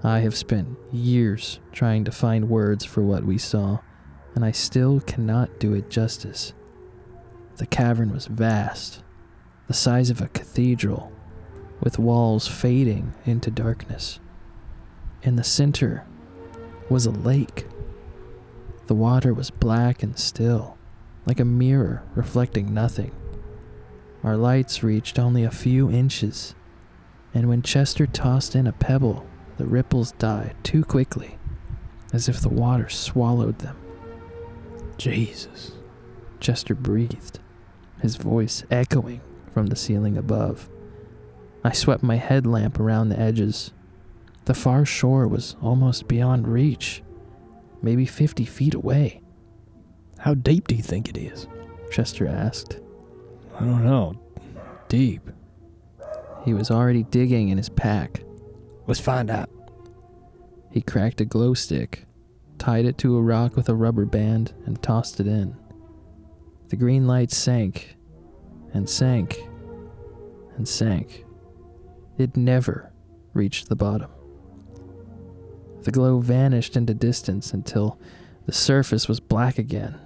I have spent years trying to find words for what we saw, and I still cannot do it justice. The cavern was vast, the size of a cathedral, with walls fading into darkness. In the center was a lake. The water was black and still, like a mirror reflecting nothing. Our lights reached only a few inches, and when Chester tossed in a pebble, the ripples died too quickly, as if the water swallowed them. Jesus. Chester breathed, his voice echoing from the ceiling above. I swept my headlamp around the edges. The far shore was almost beyond reach, maybe 50 feet away. How deep do you think it is? Chester asked. I don't know. Deep. He was already digging in his pack. Let's find out. He cracked a glow stick, tied it to a rock with a rubber band, and tossed it in. The green light sank, and sank, and sank. It never reached the bottom. The glow vanished into distance until the surface was black again,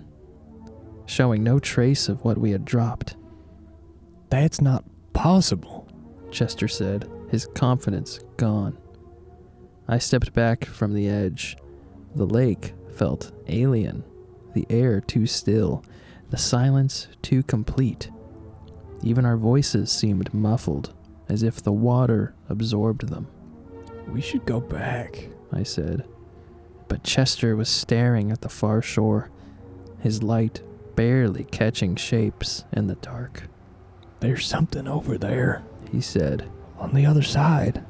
showing no trace of what we had dropped. That's not possible, Chester said, his confidence gone. I stepped back from the edge. The lake felt alien, the air too still, the silence too complete. Even our voices seemed muffled, as if the water absorbed them. We should go back, I said. But Chester was staring at the far shore, his light barely catching shapes in the dark. There's something over there, he said. on the other side.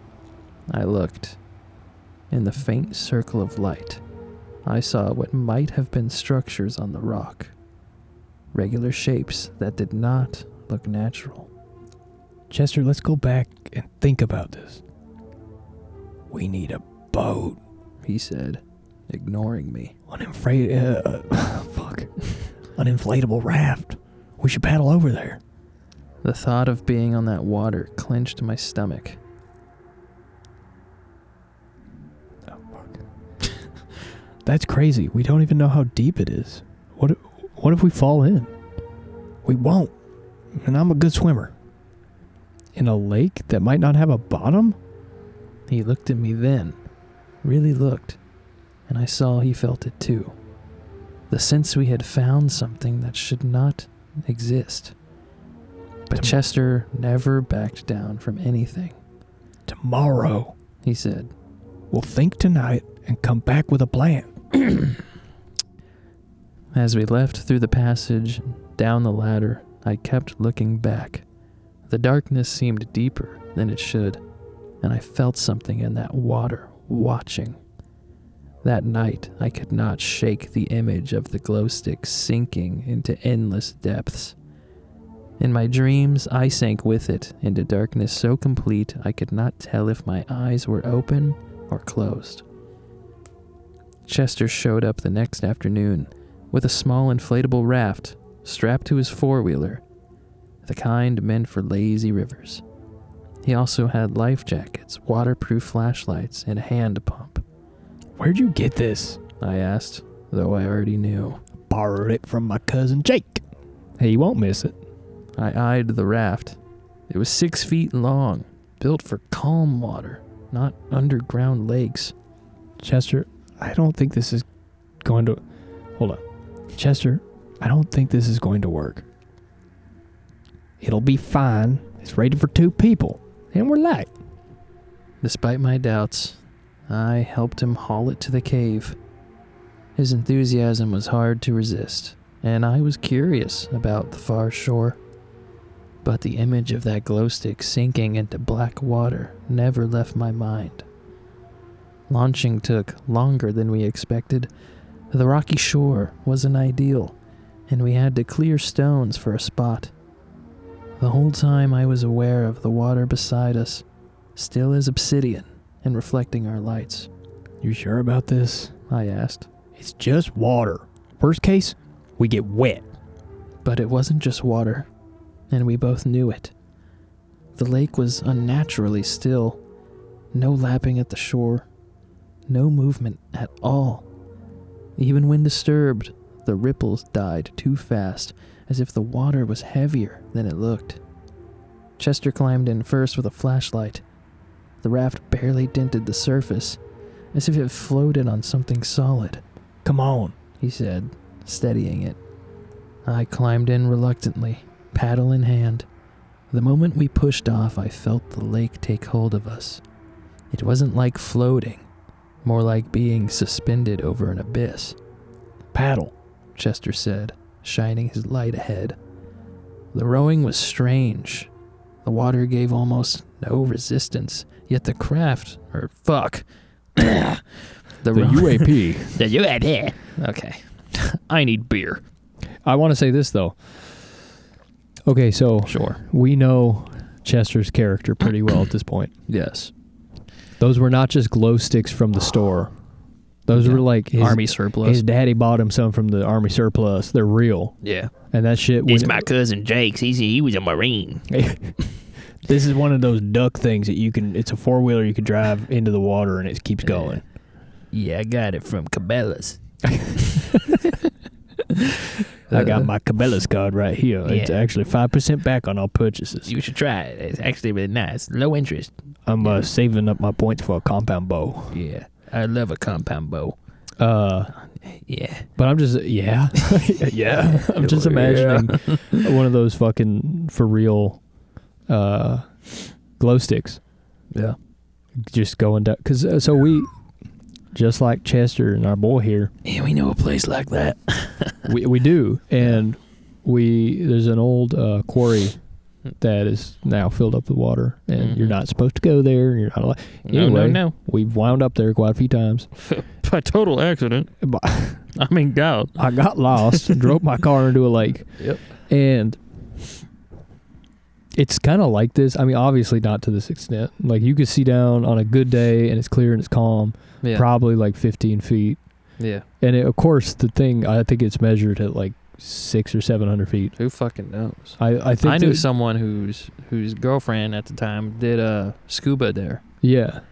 I looked. In the faint circle of light, I saw what might have been structures on the rock. Regular shapes that did not look natural. Chester, let's go back and think about this. We need a boat. He said, ignoring me. An inflatable raft. We should paddle over there. The thought of being on that water clenched my stomach. Oh, fuck. That's crazy. We don't even know how deep it is. What if we fall in? We won't. And I'm a good swimmer. In a lake that might not have a bottom? He looked at me then, really looked, and I saw he felt it too. The sense we had found something that should not exist. But Chester never backed down from anything. Tomorrow, He said. We'll think tonight and come back with a plan. As we left through the passage, down the ladder, I kept looking back. The darkness seemed deeper than it should, and I felt something in that water watching. That night, I could not shake the image of the glow stick sinking into endless depths. In my dreams, I sank with it into darkness so complete I could not tell if my eyes were open or closed. Chester showed up the next afternoon with a small inflatable raft strapped to his four-wheeler, the kind meant for lazy rivers. He also had life jackets, waterproof flashlights, and a hand pump. Where'd you get this? I asked, though I already knew. Borrowed it from my cousin Jake. Hey, you won't miss it. I eyed the raft. It was 6 feet long, built for calm water, not underground lakes. Chester, I don't think this is going to... Hold on. Chester, I don't think this is going to work. It'll be fine. It's rated for 2 people, and we're light. Despite my doubts, I helped him haul it to the cave. His enthusiasm was hard to resist, and I was curious about the far shore. But the image of that glow stick sinking into black water never left my mind. Launching took longer than we expected. The rocky shore wasn't ideal, and we had to clear stones for a spot. The whole time I was aware of the water beside us, still as obsidian and reflecting our lights. You sure about this? I asked. It's just water. Worst case, we get wet. But it wasn't just water, and we both knew it. The lake was unnaturally still. No lapping at the shore. No movement at all. Even when disturbed, the ripples died too fast, as if the water was heavier than it looked. Chester climbed in first with a flashlight. The raft barely dented the surface, as if it floated on something solid. Come on, he said, steadying it. I climbed in reluctantly, paddle in hand. The moment we pushed off, I felt the lake take hold of us. It wasn't like floating, more like being suspended over an abyss. Paddle, Chester said, shining his light ahead. The rowing was strange. The water gave almost no resistance, yet the craft, the UAP. The UAP. Okay. I need beer. I want to say this, though. Okay, so Sure. we know Chester's character pretty well at this point. Yes. Those were not just glow sticks from the store. Those were like his, Army surplus. His daddy bought him some from the Army surplus. They're real. Yeah. And that shit... It's my cousin Jake's. He was a Marine. This is one of those duck things that you can... It's a four-wheeler you can drive into the water and it keeps going. Yeah, I got it from Cabela's. I got my Cabela's card right here. Yeah. It's actually 5% back on all purchases. You should try it. It's actually really nice. Low interest. I'm saving up my points for a compound bow. Yeah. I love a compound bow. Yeah. But I'm just... Yeah. Yeah. I'm just imagining one of those fucking for real glow sticks. Yeah. Just going down. Because so we... Just like Chester and our boy here. Yeah, we know a place like that. we do. And there's an old quarry that is now filled up with water. And you're not supposed to go there. And you're not allowed. Anyway, No. We've wound up there quite a few times. By total accident. I mean, God. I got lost and drove my car into a lake. Yep. And it's kind of like this. I mean, obviously not to this extent. Like, you could see down on a good day and it's clear and it's calm. Yeah. Probably like 15 feet. Yeah. And of course, the thing, I think it's measured at like 600 or 700 feet. Who fucking knows? I think I knew someone whose girlfriend at the time did scuba there. Yeah.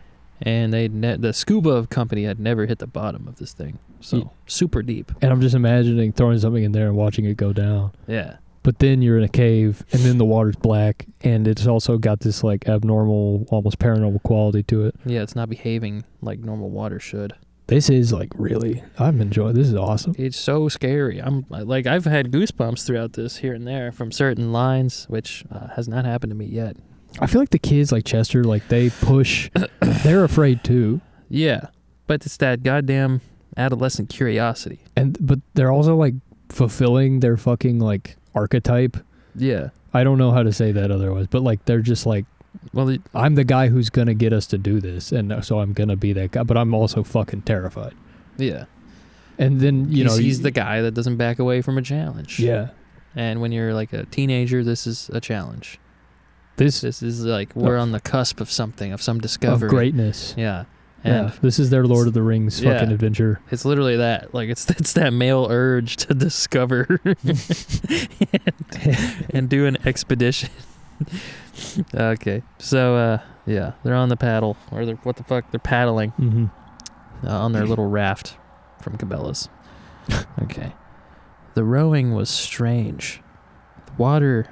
And the scuba company had never hit the bottom of this thing. So super deep. And I'm just imagining throwing something in there and watching it go down. Yeah. But then you're in a cave, and then the water's black, and it's also got this like abnormal, almost paranormal quality to it. Yeah, it's not behaving like normal water should. This is like really, I'm enjoying. This is awesome. It's so scary. I've had goosebumps throughout this here and there from certain lines, which has not happened to me yet. I feel like the kids like Chester, like they push, they're afraid too. Yeah, but it's that goddamn adolescent curiosity. But they're also like fulfilling their fucking like archetype. Yeah. I don't know how to say that otherwise, but like they're just like, well, I'm the guy who's gonna get us to do this, and so I'm gonna be that guy. But I'm also fucking terrified. Yeah. And then he's the guy that doesn't back away from a challenge. Yeah. And when you're like a teenager, this is a challenge. This This is like we're on the cusp of something, of some discovery. of greatness. Yeah. And Yeah, this is their Lord of the Rings Yeah. fucking adventure. it's literally that. Like it's that male urge to discover and do an expedition. Okay. So yeah, they're on the paddle, or they're they're paddling Mm-hmm. on their little raft from Cabela's. Okay. The rowing was strange. The water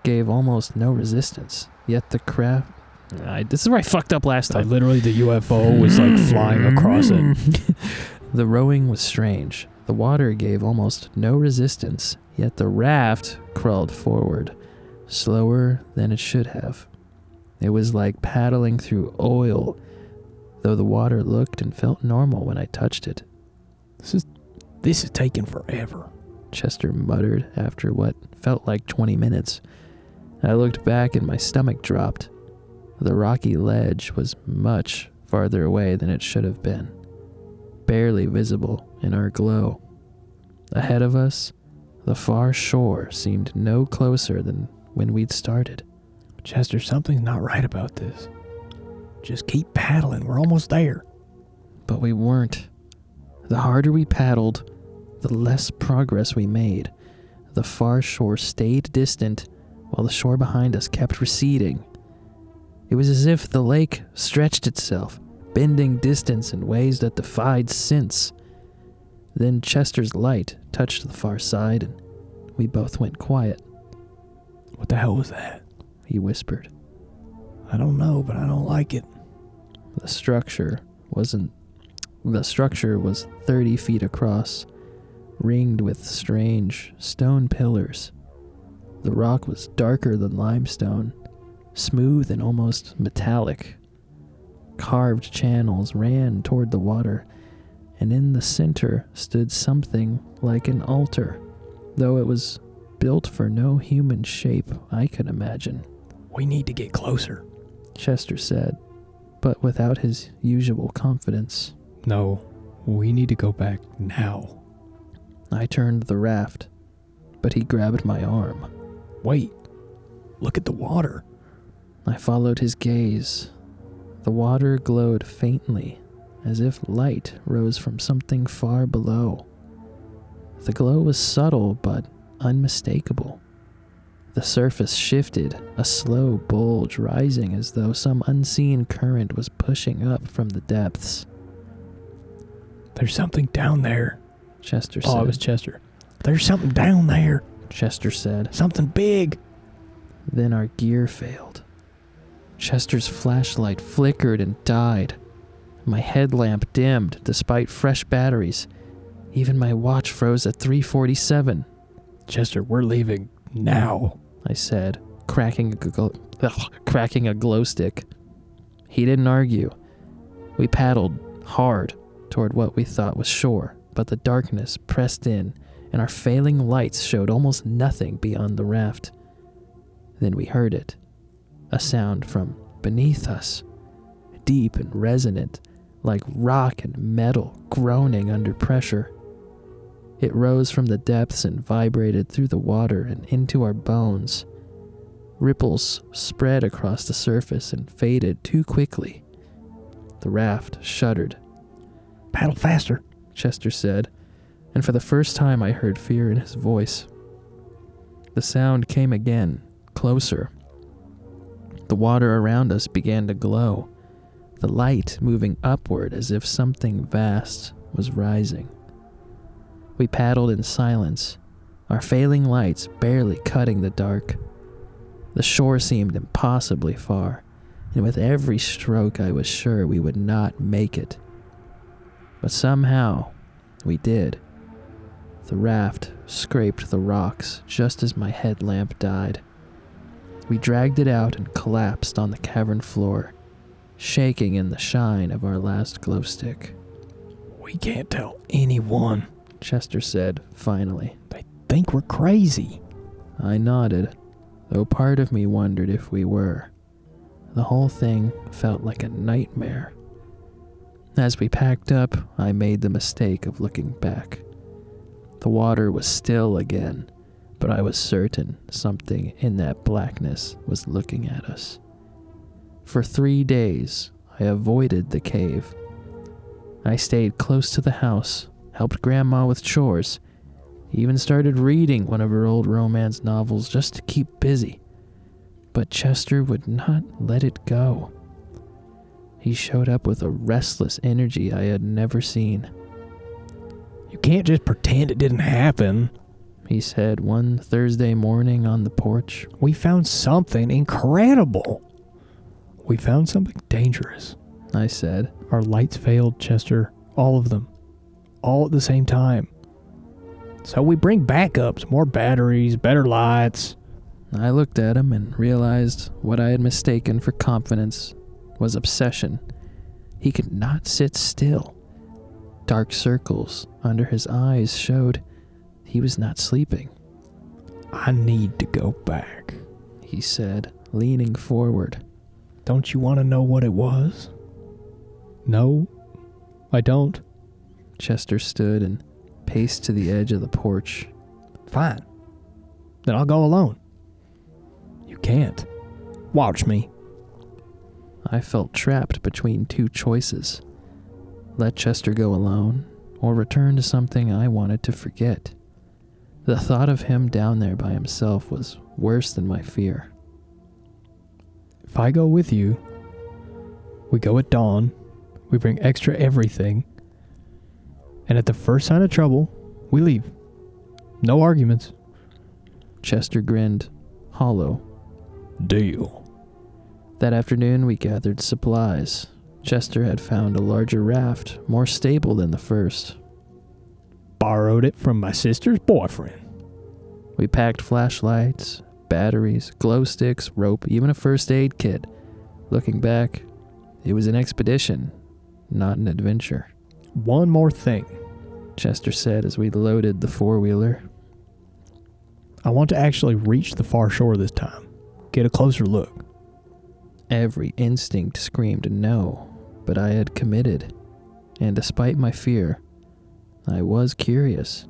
gave almost no resistance, yet the craft... this is where I fucked up last time. Literally, the UFO was like flying across it. The rowing was strange. The water gave almost no resistance, yet the raft crawled forward, slower than it should have. It was like paddling through oil, though the water looked and felt normal when I touched it. This is taking forever. Chester muttered after what felt like 20 minutes. I looked back and my stomach dropped. The rocky ledge was much farther away than it should have been, barely visible in our glow. Ahead of us, the far shore seemed no closer than when we'd started. Chester, something's not right about this. Just keep paddling. We're almost there. But we weren't. The harder we paddled, the less progress we made. The far shore stayed distant, while the shore behind us kept receding. It was as if the lake stretched itself, bending distance in ways that defied sense. Then Chester's light touched the far side, and we both went quiet. What the hell was that? He whispered. I don't know, but I don't like it. The structure was 30 feet across, ringed with strange stone pillars. The rock was darker than limestone, smooth and almost metallic. Carved channels ran toward the water, and in the center stood something like an altar, though it was built for no human shape I could imagine. We need to get closer. Chester said, but without his usual confidence. No, we need to go back now. I turned the raft, but he grabbed my arm. Wait, look at the water. I followed his gaze. The water glowed faintly, as if light rose from something far below. The glow was subtle but unmistakable. The surface shifted, a slow bulge rising as though some unseen current was pushing up from the depths. There's something down there. Chester said. Oh, it was Chester. There's something down there. Chester said. Something big. Then our gear failed. Chester's flashlight flickered and died. My headlamp dimmed despite fresh batteries. Even my watch froze at 3:47. Chester, we're leaving now. I said, cracking a glow stick. He didn't argue. We paddled hard toward what we thought was shore, but the darkness pressed in, and our failing lights showed almost nothing beyond the raft. Then we heard it. A sound from beneath us, deep and resonant, like rock and metal groaning under pressure. It rose from the depths and vibrated through the water and into our bones. Ripples spread across the surface and faded too quickly. The raft shuddered. Paddle faster, Chester said, and for the first time I heard fear in his voice. The sound came again, closer. The water around us began to glow, the light moving upward as if something vast was rising. We paddled in silence, our failing lights barely cutting the dark. The shore seemed impossibly far, and with every stroke I was sure we would not make it. But somehow, we did. The raft scraped the rocks just as my headlamp died. We dragged it out and collapsed on the cavern floor, shaking in the shine of our last glow stick. We can't tell anyone, Chester said, finally. They think we're crazy. I nodded, though part of me wondered if we were. The whole thing felt like a nightmare. As we packed up, I made the mistake of looking back. The water was still again, but I was certain something in that blackness was looking at us. For 3 days, I avoided the cave. I stayed close to the house, helped Grandma with chores, even started reading one of her old romance novels just to keep busy. But Chester would not let it go. He showed up with a restless energy I had never seen. You can't just pretend it didn't happen. He said one Thursday morning on the porch. We found something incredible. We found something dangerous. I said. Our lights failed, Chester. All of them. All at the same time. So we bring backups, more batteries, better lights. I looked at him and realized what I had mistaken for confidence was obsession. He could not sit still. Dark circles under his eyes showed he was not sleeping. I need to go back, he said, leaning forward. Don't you want to know what it was? No, I don't. Chester stood and paced to the edge of the porch. Fine. Then I'll go alone. You can't. Watch me. I felt trapped between two choices. Let Chester go alone, or return to something I wanted to forget. The thought of him down there by himself was worse than my fear. If I go with you, we go at dawn, we bring extra everything, and at the first sign of trouble, we leave. No arguments. Chester grinned, hollow. Deal. That afternoon, we gathered supplies. Chester had found a larger raft, more stable than the first. Borrowed it from my sister's boyfriend. We packed flashlights, batteries, glow sticks, rope, even a first aid kit. Looking back, it was an expedition, not an adventure. One more thing, Chester said as we loaded the four-wheeler. I want to actually reach the far shore this time. Get a closer look. Every instinct screamed no, but I had committed. And despite my fear, I was curious.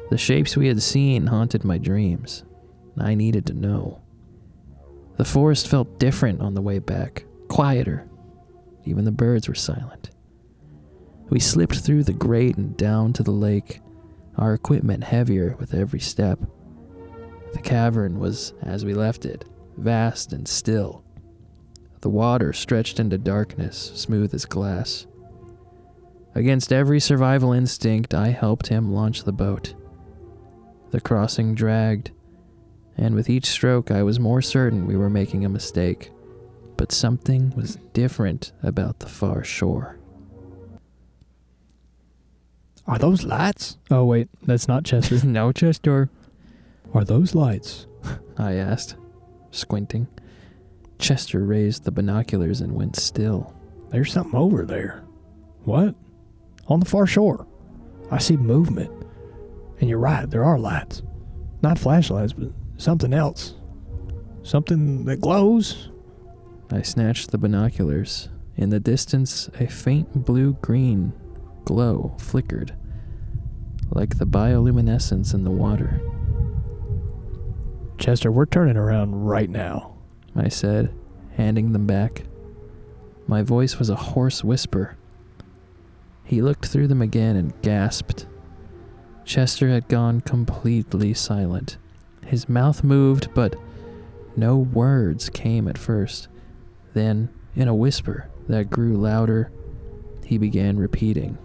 The shapes we had seen haunted my dreams. I needed to know. The forest felt different on the way back, quieter. Even the birds were silent. We slipped through the grate and down to the lake, our equipment heavier with every step. The cavern was, as we left it, vast and still. The water stretched into darkness, smooth as glass. Against every survival instinct, I helped him launch the boat. The crossing dragged, and with each stroke I was more certain we were making a mistake. But something was different about the far shore. Are those lights? Oh wait, that's not Chester. No, Chester. Are those lights? I asked, squinting. Chester raised the binoculars and went still. There's something over there. What? On the far shore. I see movement. And you're right, there are lights. Not flashlights, but something else. Something that glows. I snatched the binoculars. In the distance, a faint blue-green glow flickered, like the bioluminescence in the water. Chester, we're turning around right now, I said, handing them back. My voice was a hoarse whisper. He looked through them again and gasped. Chester had gone completely silent. His mouth moved, but no words came at first. Then, in a whisper that grew louder, he began repeating.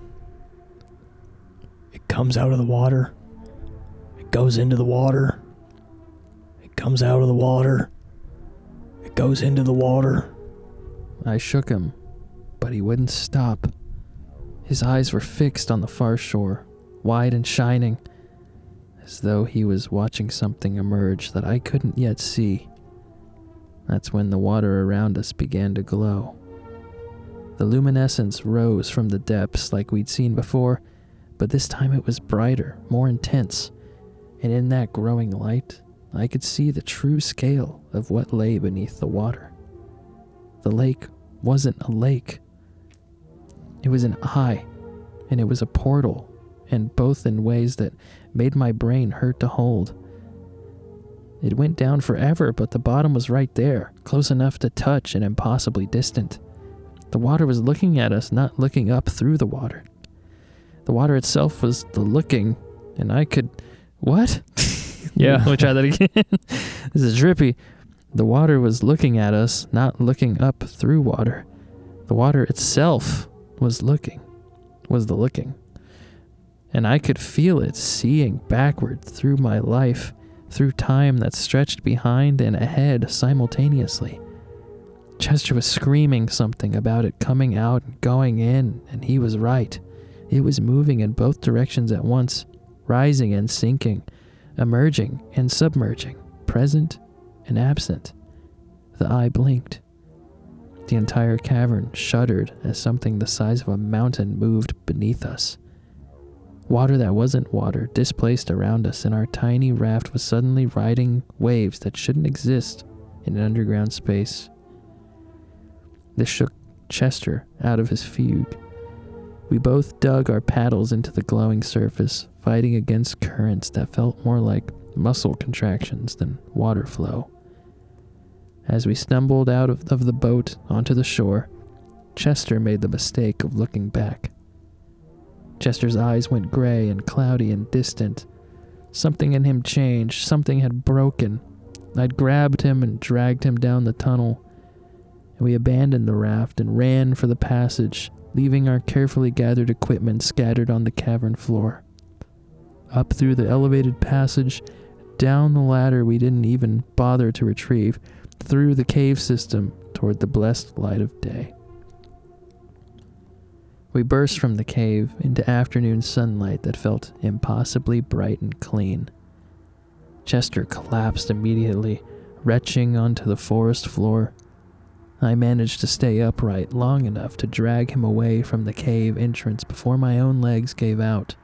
It comes out of the water. It goes into the water. It comes out of the water. It goes into the water. I shook him, but he wouldn't stop. His eyes were fixed on the far shore, wide and shining, as though he was watching something emerge that I couldn't yet see. That's when the water around us began to glow. The luminescence rose from the depths like we'd seen before, but this time it was brighter, more intense, and in that growing light, I could see the true scale of what lay beneath the water. The lake wasn't a lake. It was an eye, and it was a portal, and both in ways that made my brain hurt to hold. It went down forever, but the bottom was right there, close enough to touch and impossibly distant. The water was looking at us, not looking up through the water. The water itself was the looking, and I could... What? Yeah. Let me try that again. This is trippy. The water was looking at us, not looking up through water. The water itself was the looking. And I could feel it seeing backward through my life, through time that stretched behind and ahead simultaneously. Chester was screaming something about it coming out and going in, and he was right. It was moving in both directions at once, rising and sinking, emerging and submerging, present and absent. The eye blinked. The entire cavern shuddered as something the size of a mountain moved beneath us. Water that wasn't water displaced around us, and our tiny raft was suddenly riding waves that shouldn't exist in an underground space. This shook Chester out of his fugue. We both dug our paddles into the glowing surface, fighting against currents that felt more like muscle contractions than water flow. As we stumbled out of the boat onto the shore, Chester made the mistake of looking back. Chester's eyes went gray and cloudy and distant. Something in him changed. Something had broken. I'd grabbed him and dragged him down the tunnel. And we abandoned the raft and ran for the passage, leaving our carefully gathered equipment scattered on the cavern floor. Up through the elevated passage, down the ladder we didn't even bother to retrieve, through the cave system toward the blessed light of day. We burst from the cave into afternoon sunlight that felt impossibly bright and clean. Chester collapsed immediately, retching onto the forest floor. I managed to stay upright long enough to drag him away from the cave entrance before my own legs gave out.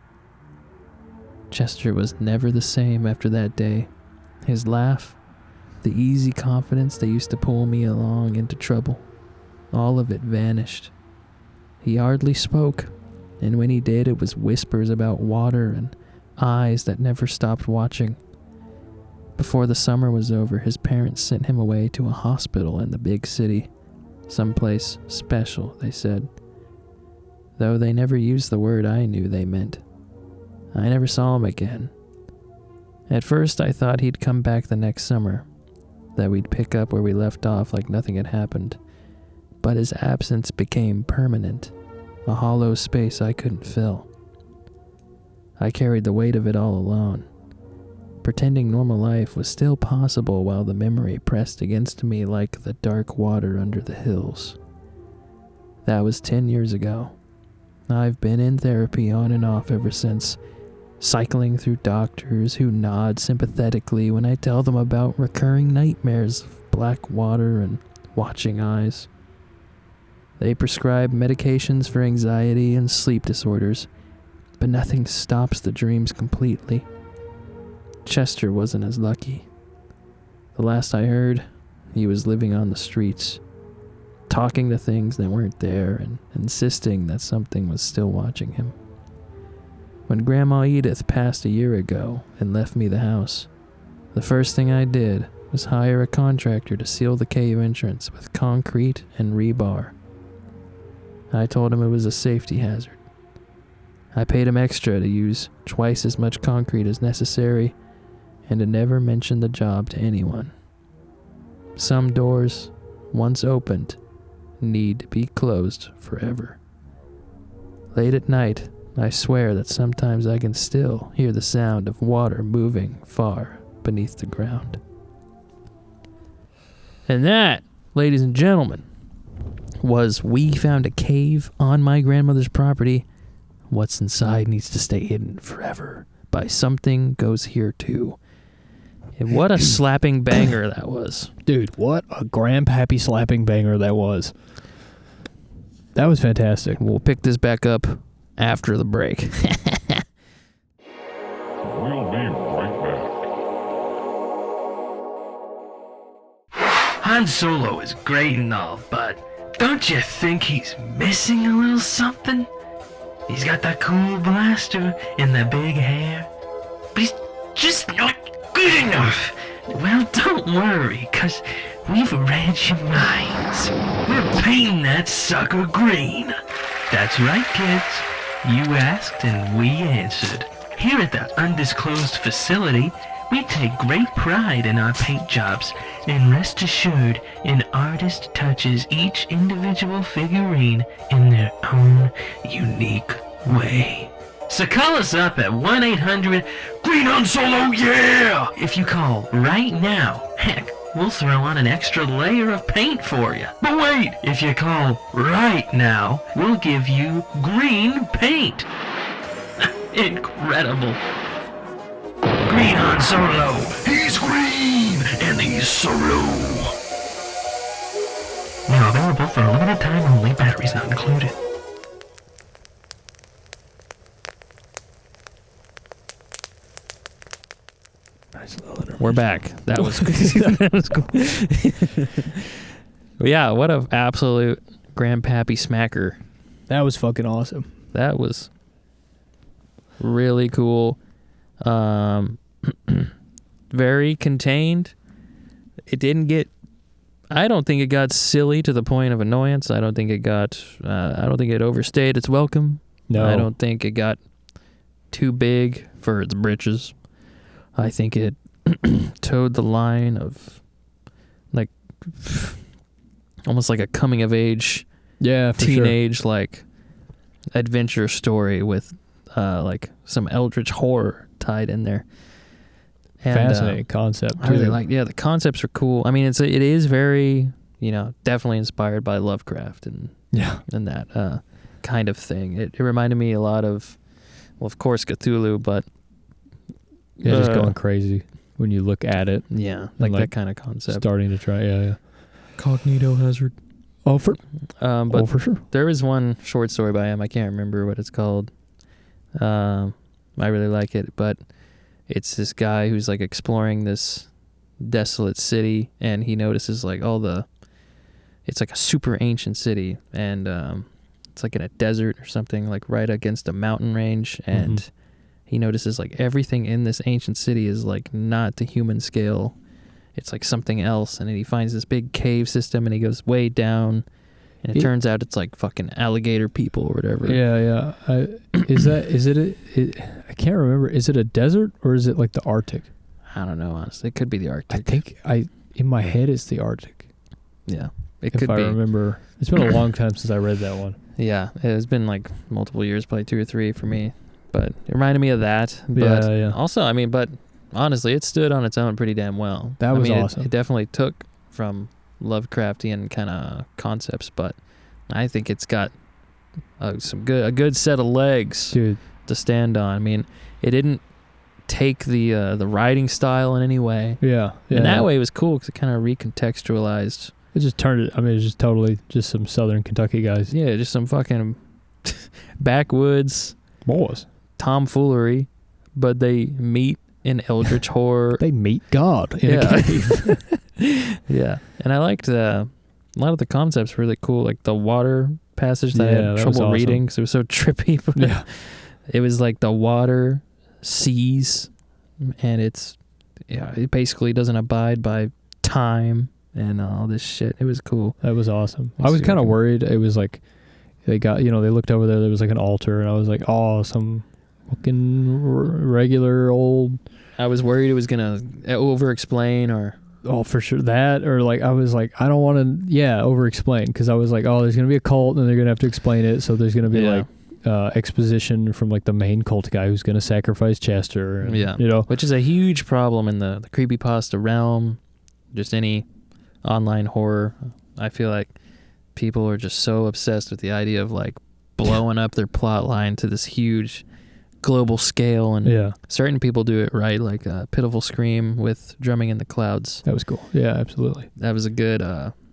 Chester was never the same after that day. His laugh, the easy confidence that used to pull me along into trouble, all of it vanished. He hardly spoke, and when he did, it was whispers about water and eyes that never stopped watching. Before the summer was over, his parents sent him away to a hospital in the big city. Someplace special, they said. Though they never used the word I knew they meant. I never saw him again. At first, I thought he'd come back the next summer, that we'd pick up where we left off like nothing had happened. But his absence became permanent, a hollow space I couldn't fill. I carried the weight of it all alone. Pretending normal life was still possible while the memory pressed against me like the dark water under the hills. That was 10 years ago. I've been in therapy on and off ever since, cycling through doctors who nod sympathetically when I tell them about recurring nightmares of black water and watching eyes. They prescribe medications for anxiety and sleep disorders, but nothing stops the dreams completely. Chester wasn't as lucky. The last I heard, he was living on the streets, talking to things that weren't there and insisting that something was still watching him. When Grandma Edith passed a year ago and left me the house, the first thing I did was hire a contractor to seal the cave entrance with concrete and rebar. I told him it was a safety hazard. I paid him extra to use twice as much concrete as necessary and to never mention the job to anyone. Some doors, once opened, need to be closed forever. Late at night, I swear that sometimes I can still hear the sound of water moving far beneath the ground. And that, ladies and gentlemen, was We Found a Cave on My Grandmother's Property. What's Inside Needs to Stay Hidden Forever by Something Goes Here Too. And what a slapping banger that was. Dude, what a grandpappy slapping banger that was. That was fantastic. We'll pick this back up after the break. We'll be right back. Han Solo is great and all, but don't you think he's missing a little something? He's got that cool blaster and the big hair, but he's just not good enough. Well, don't worry, 'cause we've read your minds. We're painting that sucker green. That's right, kids. You asked and we answered. Here at the undisclosed facility, we take great pride in our paint jobs, and rest assured, an artist touches each individual figurine in their own unique way. So call us up at 1-800-GREEN HUN SOLO, yeah! If you call right now, heck, we'll throw on an extra layer of paint for you. But wait, if you call right now, we'll give you green paint. Incredible. Green Han Solo. He's green and he's solo. Now available for a limited time only, batteries not included. We're back. That was that was cool. Yeah, what a absolute grandpappy smacker. That was fucking awesome. That was really cool. Very contained. It didn't get. I don't think it got silly to the point of annoyance. I don't think it got. I don't think it overstayed its welcome. No. I don't think it got too big for its britches. I think it towed the line of like almost like a coming of age, Yeah, for teenage sure. like adventure story with like some eldritch horror tied in there. And, Fascinating concept. I really too. like. Yeah, the concepts are cool. I mean, it is very, definitely inspired by Lovecraft and that kind of thing. It reminded me a lot of, well, of course, Cthulhu, but Yeah, just going crazy when you look at it. yeah, like like that kind of concept. Starting to try. Yeah. Cognito hazard. Oh, for But for sure. there is one short story by him. I can't remember what it's called. I really like it, but it's this guy who's like exploring this desolate city, and he notices like it's like a super ancient city, and it's like in a desert or something, like right against a mountain range, and he notices like everything in this ancient city is like not to human scale. It's like something else, and then he finds this big cave system, and he goes way down, and it turns out it's like fucking alligator people or whatever. Yeah. I can't remember. Is it a desert or is it like the Arctic? I don't know, honestly. It could be the Arctic. I think in my head it's the Arctic. Yeah, it If could I be. remember. It's been a long time since I read that one. Yeah, it has been like multiple years, probably 2 or 3 for me. But it reminded me of that. But Yeah. also, I mean, but honestly, it stood on its own pretty damn well. That was awesome. awesome. It definitely took from Lovecraftian kind of concepts, but I think it's got a good set of legs Dude, to stand on. I mean, it didn't take the writing style in any way. yeah. And that way it was cool because it kind of recontextualized. It just turned it. I mean, it's just totally just some Southern Kentucky guys. Yeah, just some fucking backwoods Boys. tomfoolery, but they meet in eldritch horror. They meet God in a Yeah. cave. Yeah, and I liked a lot of the concepts were really cool, like the water passage that I Yeah, had that was trouble awesome. reading because it was so trippy. But Yeah. it was like the water sees, and it basically doesn't abide by time and all this shit. It was cool. That was awesome. Let's I was see kind of what I can- worried. It was like they looked over there. There was like an altar, and I was like, oh, some fucking regular old. I was worried it was gonna over-explain or. Oh, for sure that, or like I was like, I don't want to, over-explain, because I was like, oh, there's gonna be a cult, and they're gonna have to explain it. So there's gonna be Yeah. like exposition from like the main cult guy who's gonna sacrifice Chester. And, Yeah. you know. Which is a huge problem in the creepypasta realm, just any online horror. I feel like people are just so obsessed with the idea of like blowing up their plot line to this huge global scale, and Yeah, certain people do it right, like Pitiful Scream with Drumming in the Clouds. that was cool. Yeah, absolutely. That was a good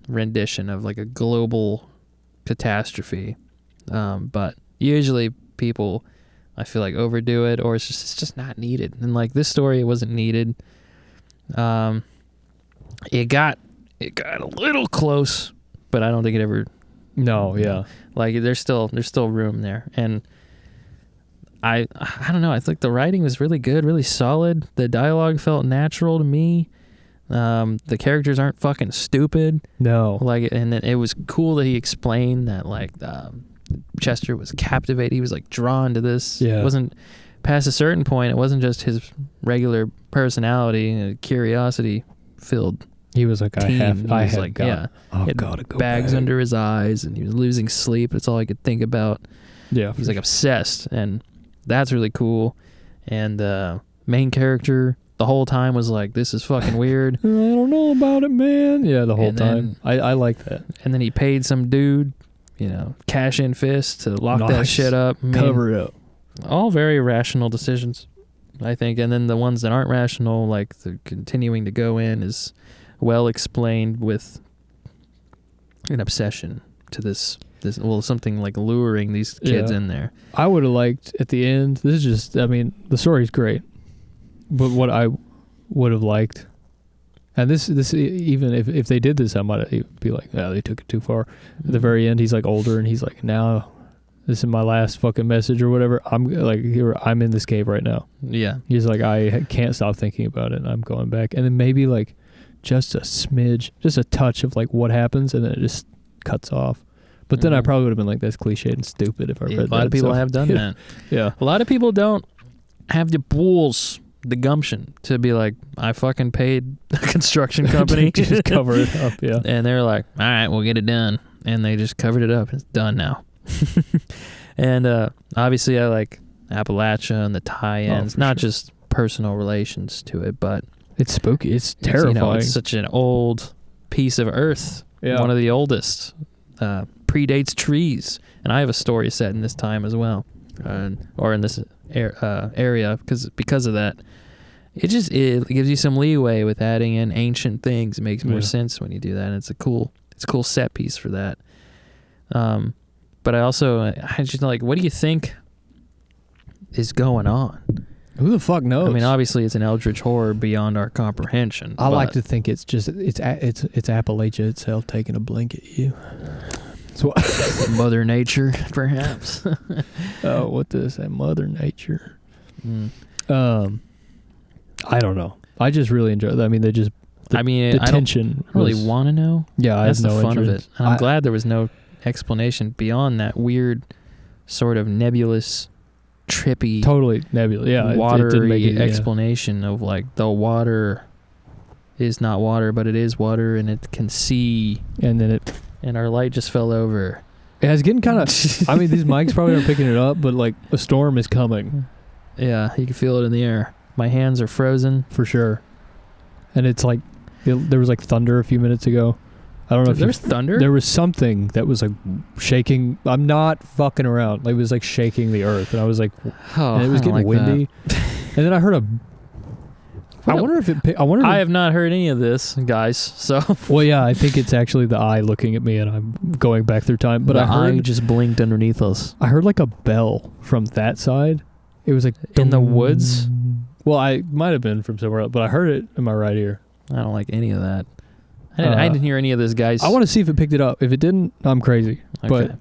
rendition of like a global catastrophe. But usually people, I feel like, overdo it, or it's just not needed. And like this story, it wasn't needed. It got a little close, but I don't think it ever. No, yeah, Like there's still room there, and I don't know. I think the writing was really good, really solid. The dialogue felt natural to me. The characters aren't fucking stupid. No. Like, and then it was cool that he explained that like Chester was captivated. He was like drawn to this. Yeah. It wasn't past a certain point. It wasn't just his regular personality, curiosity filled He was like, team. I He was have like, got, yeah, I've he had got to go bags back. under his eyes, and he was losing sleep. That's all I could think about. Yeah. He's like obsessed, and that's really cool. And main character the whole time was like, this is fucking weird. I don't know about it, man. Yeah, the whole And time. I like that. And then he paid some dude, cash in fist to lock that Nice. shit up. I mean, Cover it up. all very rational decisions, I think. And then the ones that aren't rational, like the continuing to go in, is well explained with an obsession to this something like luring these kids in there. I would have liked at the end. This is just, I mean, the story's great, but what I would have liked, and this even if they did this, I might be like, yeah, they took it too far. At the very end, he's like older, and he's like, now this is my last fucking message or whatever. I'm like, here, I'm in this cave right now. Yeah. He's like, I can't stop thinking about it, and I'm going back. And then maybe like just a smidge, just a touch of like what happens, and then it just cuts off. But then I probably would have been like, that's cliched and stupid if I read that. A lot of people so- have done that. Yeah. A lot of people don't have the balls, the gumption to be like, I fucking paid a construction company to just cover it up, yeah. And they're like, all right, we'll get it done. And they just covered it up. It's done now. And obviously I like Appalachia and the tie-ins, for not sure. just personal relations to it, but It's spooky. It's it's, terrifying. it's such an old piece of earth. Yeah. One of the oldest. Predates trees. And I have a story set in this time as well. Or in this area because of that. It gives you some leeway with adding in ancient things. It makes more sense when you do that. And it's a cool set piece for that. But I just like, what do you think is going on? Who the fuck knows? I mean, obviously it's an eldritch horror beyond our comprehension. I like but- to think it's just it's Appalachia itself taking a blink at you. So Mother Nature, perhaps. oh, what does that Mother Nature? Mm. I don't know. I just really enjoy that. I mean, the I tension. don't really was- want to know. Yeah, That's I have the no fun of it. interest. And I'm glad there was no explanation beyond that weird, sort of nebulous, trippy, Totally nebulous. Yeah, it watery didn't make it, yeah. explanation of like the water is not water, but it is water, and it can see. And then it And our light just fell over. it's getting kind of. I mean, these mics probably aren't picking it up, but like a storm is coming Yeah, you can feel it in the air. My hands are frozen. for sure. And it's like there was like thunder a few minutes ago. I don't know if There's thunder. there was something that was like shaking. I'm not fucking around. Like it was like shaking the earth, and I was like, Oh, and it was I don't getting like windy. And then I heard I What? wonder if it. I wonder. I have not heard any of this, guys. So Well, yeah, I think it's actually the eye looking at me, and I'm going back through time. But the I heard eye just blinked underneath us. I heard like a bell from that side. It was like In the dum. woods? Well, I might have been from somewhere else, but I heard it in my right ear. I don't like any of that. I didn't hear any of this, guys. I want to see if it picked it up. If it didn't, I'm crazy. Okay. But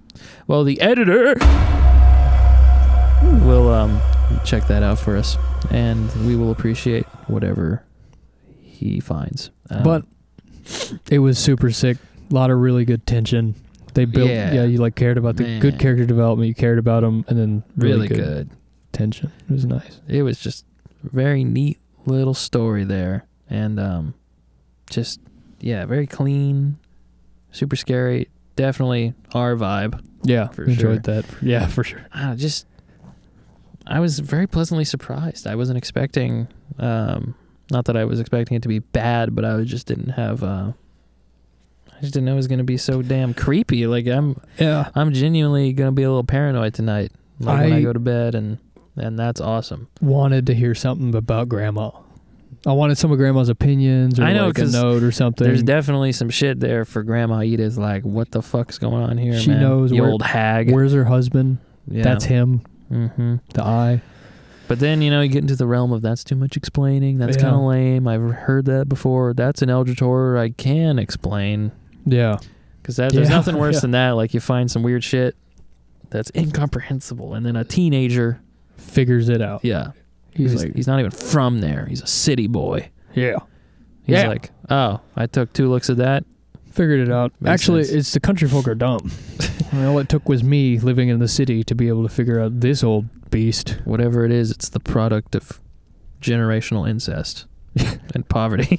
Well, the editor will check that out for us, and we will appreciate whatever he finds. but it was super sick. A lot of really good tension. They built. Yeah. Yeah, you like cared about the Man. good character development. You cared about them, and then really good. tension. It was nice. It was just a very neat little story there, and just very clean, super scary. Definitely our vibe. Yeah, For enjoyed that. Yeah, for sure. I was very pleasantly surprised. I wasn't expecting, not that I was expecting it to be bad, but I just didn't have, I just didn't know it was going to be so damn creepy. Like I'm genuinely going to be a little paranoid tonight. Like when I go to bed, and that's awesome. Wanted to hear something about Grandma. I wanted some of Grandma's opinions, or I know, like a 'cause note or something. There's definitely some shit there for Grandma Edith. Like, what the fuck's going on here, She man? knows the where- old hag. Where's her husband? Yeah. That's him. Mm-hmm. The eye. But then, you get into the realm of that's too much explaining. That's Yeah. kind of lame. I've heard that before. That's an eldritch horror I can explain. Yeah. Because there's Yeah. nothing worse Yeah. than that. Like, you find some weird shit that's incomprehensible. And then a teenager, Figures it out. yeah. He's like, He's not even from there. He's a city boy. yeah. He's Yeah. like, oh, I took 2 looks at that. Figured it out. Makes Actually, sense. it's the country folk are dumb. All it took was me living in the city to be able to figure out this old beast. Whatever it is, it's the product of generational incest and poverty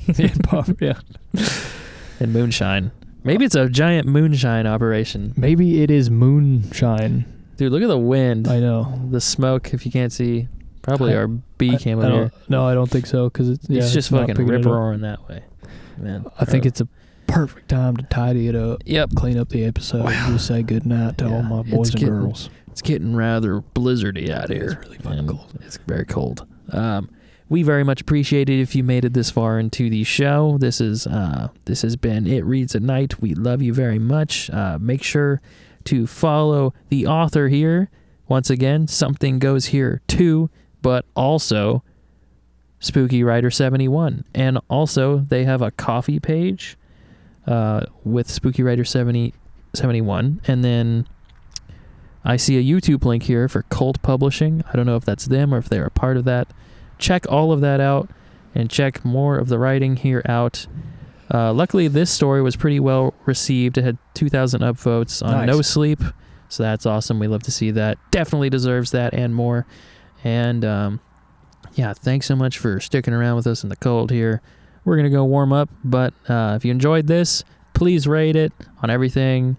Yeah. and moonshine. Maybe it's a giant moonshine operation. Maybe it is moonshine. Dude, look at the wind. I know. The smoke, if you can't see. Probably I- our bee came I over here. don't, no, I don't think so because it's It's not fucking picking it up. rip-roaring that way. Man. I think it's a perfect time to tidy it up, Yep. clean up the episode, and just say good night to all my boys and girls. It's getting rather blizzardy out here. It's really fucking And cold. It's very cold. We very much appreciate it if you made it this far into the show. This has been It Reads at Night. We love you very much. Make sure to follow the author here. Once again, Something Goes Here too, but also Spooky Writer 71. And also they have a coffee page with Spooky Writer 71. And then I see a YouTube link here for Cult Publishing. I don't know if that's them or if they're a part of that. Check all of that out and check more of the writing here out. Luckily, this story was pretty well received. It had 2,000 upvotes on Nice. No Sleep, so that's awesome. We love to see that. Definitely deserves that and more. And yeah, thanks so much for sticking around with us in the cold here. We're going to go warm up, but if you enjoyed this, please rate it on everything.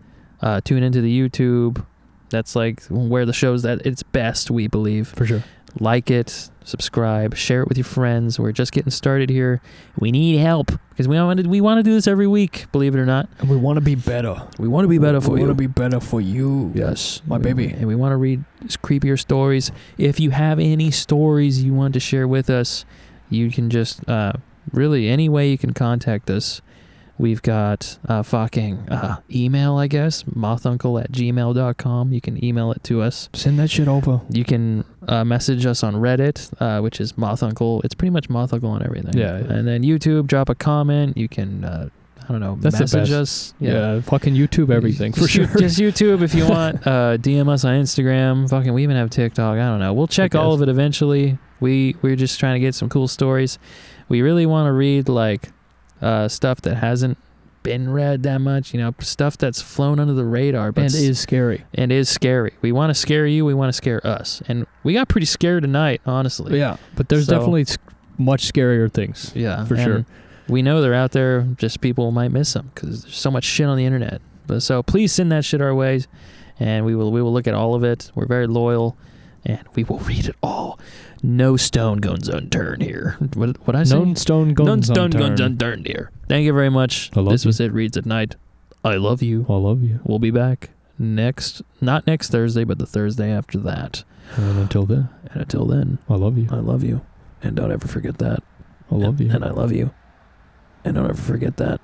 Tune into the YouTube. That's like where the show's at its best, we believe. For sure. Like it, subscribe, share it with your friends. We're just getting started here. We need help because we want to do this every week, believe it or not. And we want to be better. We want to be better for We you. want to be better for you. Yes, My baby. And we want to read creepier stories. If you have any stories you want to share with us, you can just really any way you can contact us. We've got email, I guess, mothuncle@gmail.com. You can email it to us. Send that shit over. You can message us on Reddit, which is Mothuncle. It's pretty much Mothuncle on everything. Yeah. And then YouTube, drop a comment. You can, I don't know, That's the message best. us. Yeah. Fucking YouTube everything for Just sure. Just YouTube if you want. DM us on Instagram. Fucking, we even have TikTok. I don't know. We'll check all of it eventually. We're just trying to get some cool stories. We really want to read like stuff that hasn't been read that much. You know, stuff that's flown under the radar, but and is scary. and is scary. We want to scare you. We want to scare us, and we got pretty scared tonight, honestly. Yeah, but there's So- definitely much scarier things. Yeah, for and sure. We know they're out there. Just people might miss them because there's so much shit on the internet. But so please send that shit our way, and we will look at all of it. We're very loyal, and we will read it all. No stone goes unturned here. What I say? None stone guns None stone unturned. goes unturned here. Thank you very much. I love This you. was It Reads at Night. I love you. I love you. We'll be back not next Thursday, but the Thursday after that. And until then, And until then, I love you. I love you. And don't ever forget that. I love you. And I love you. And don't ever forget that.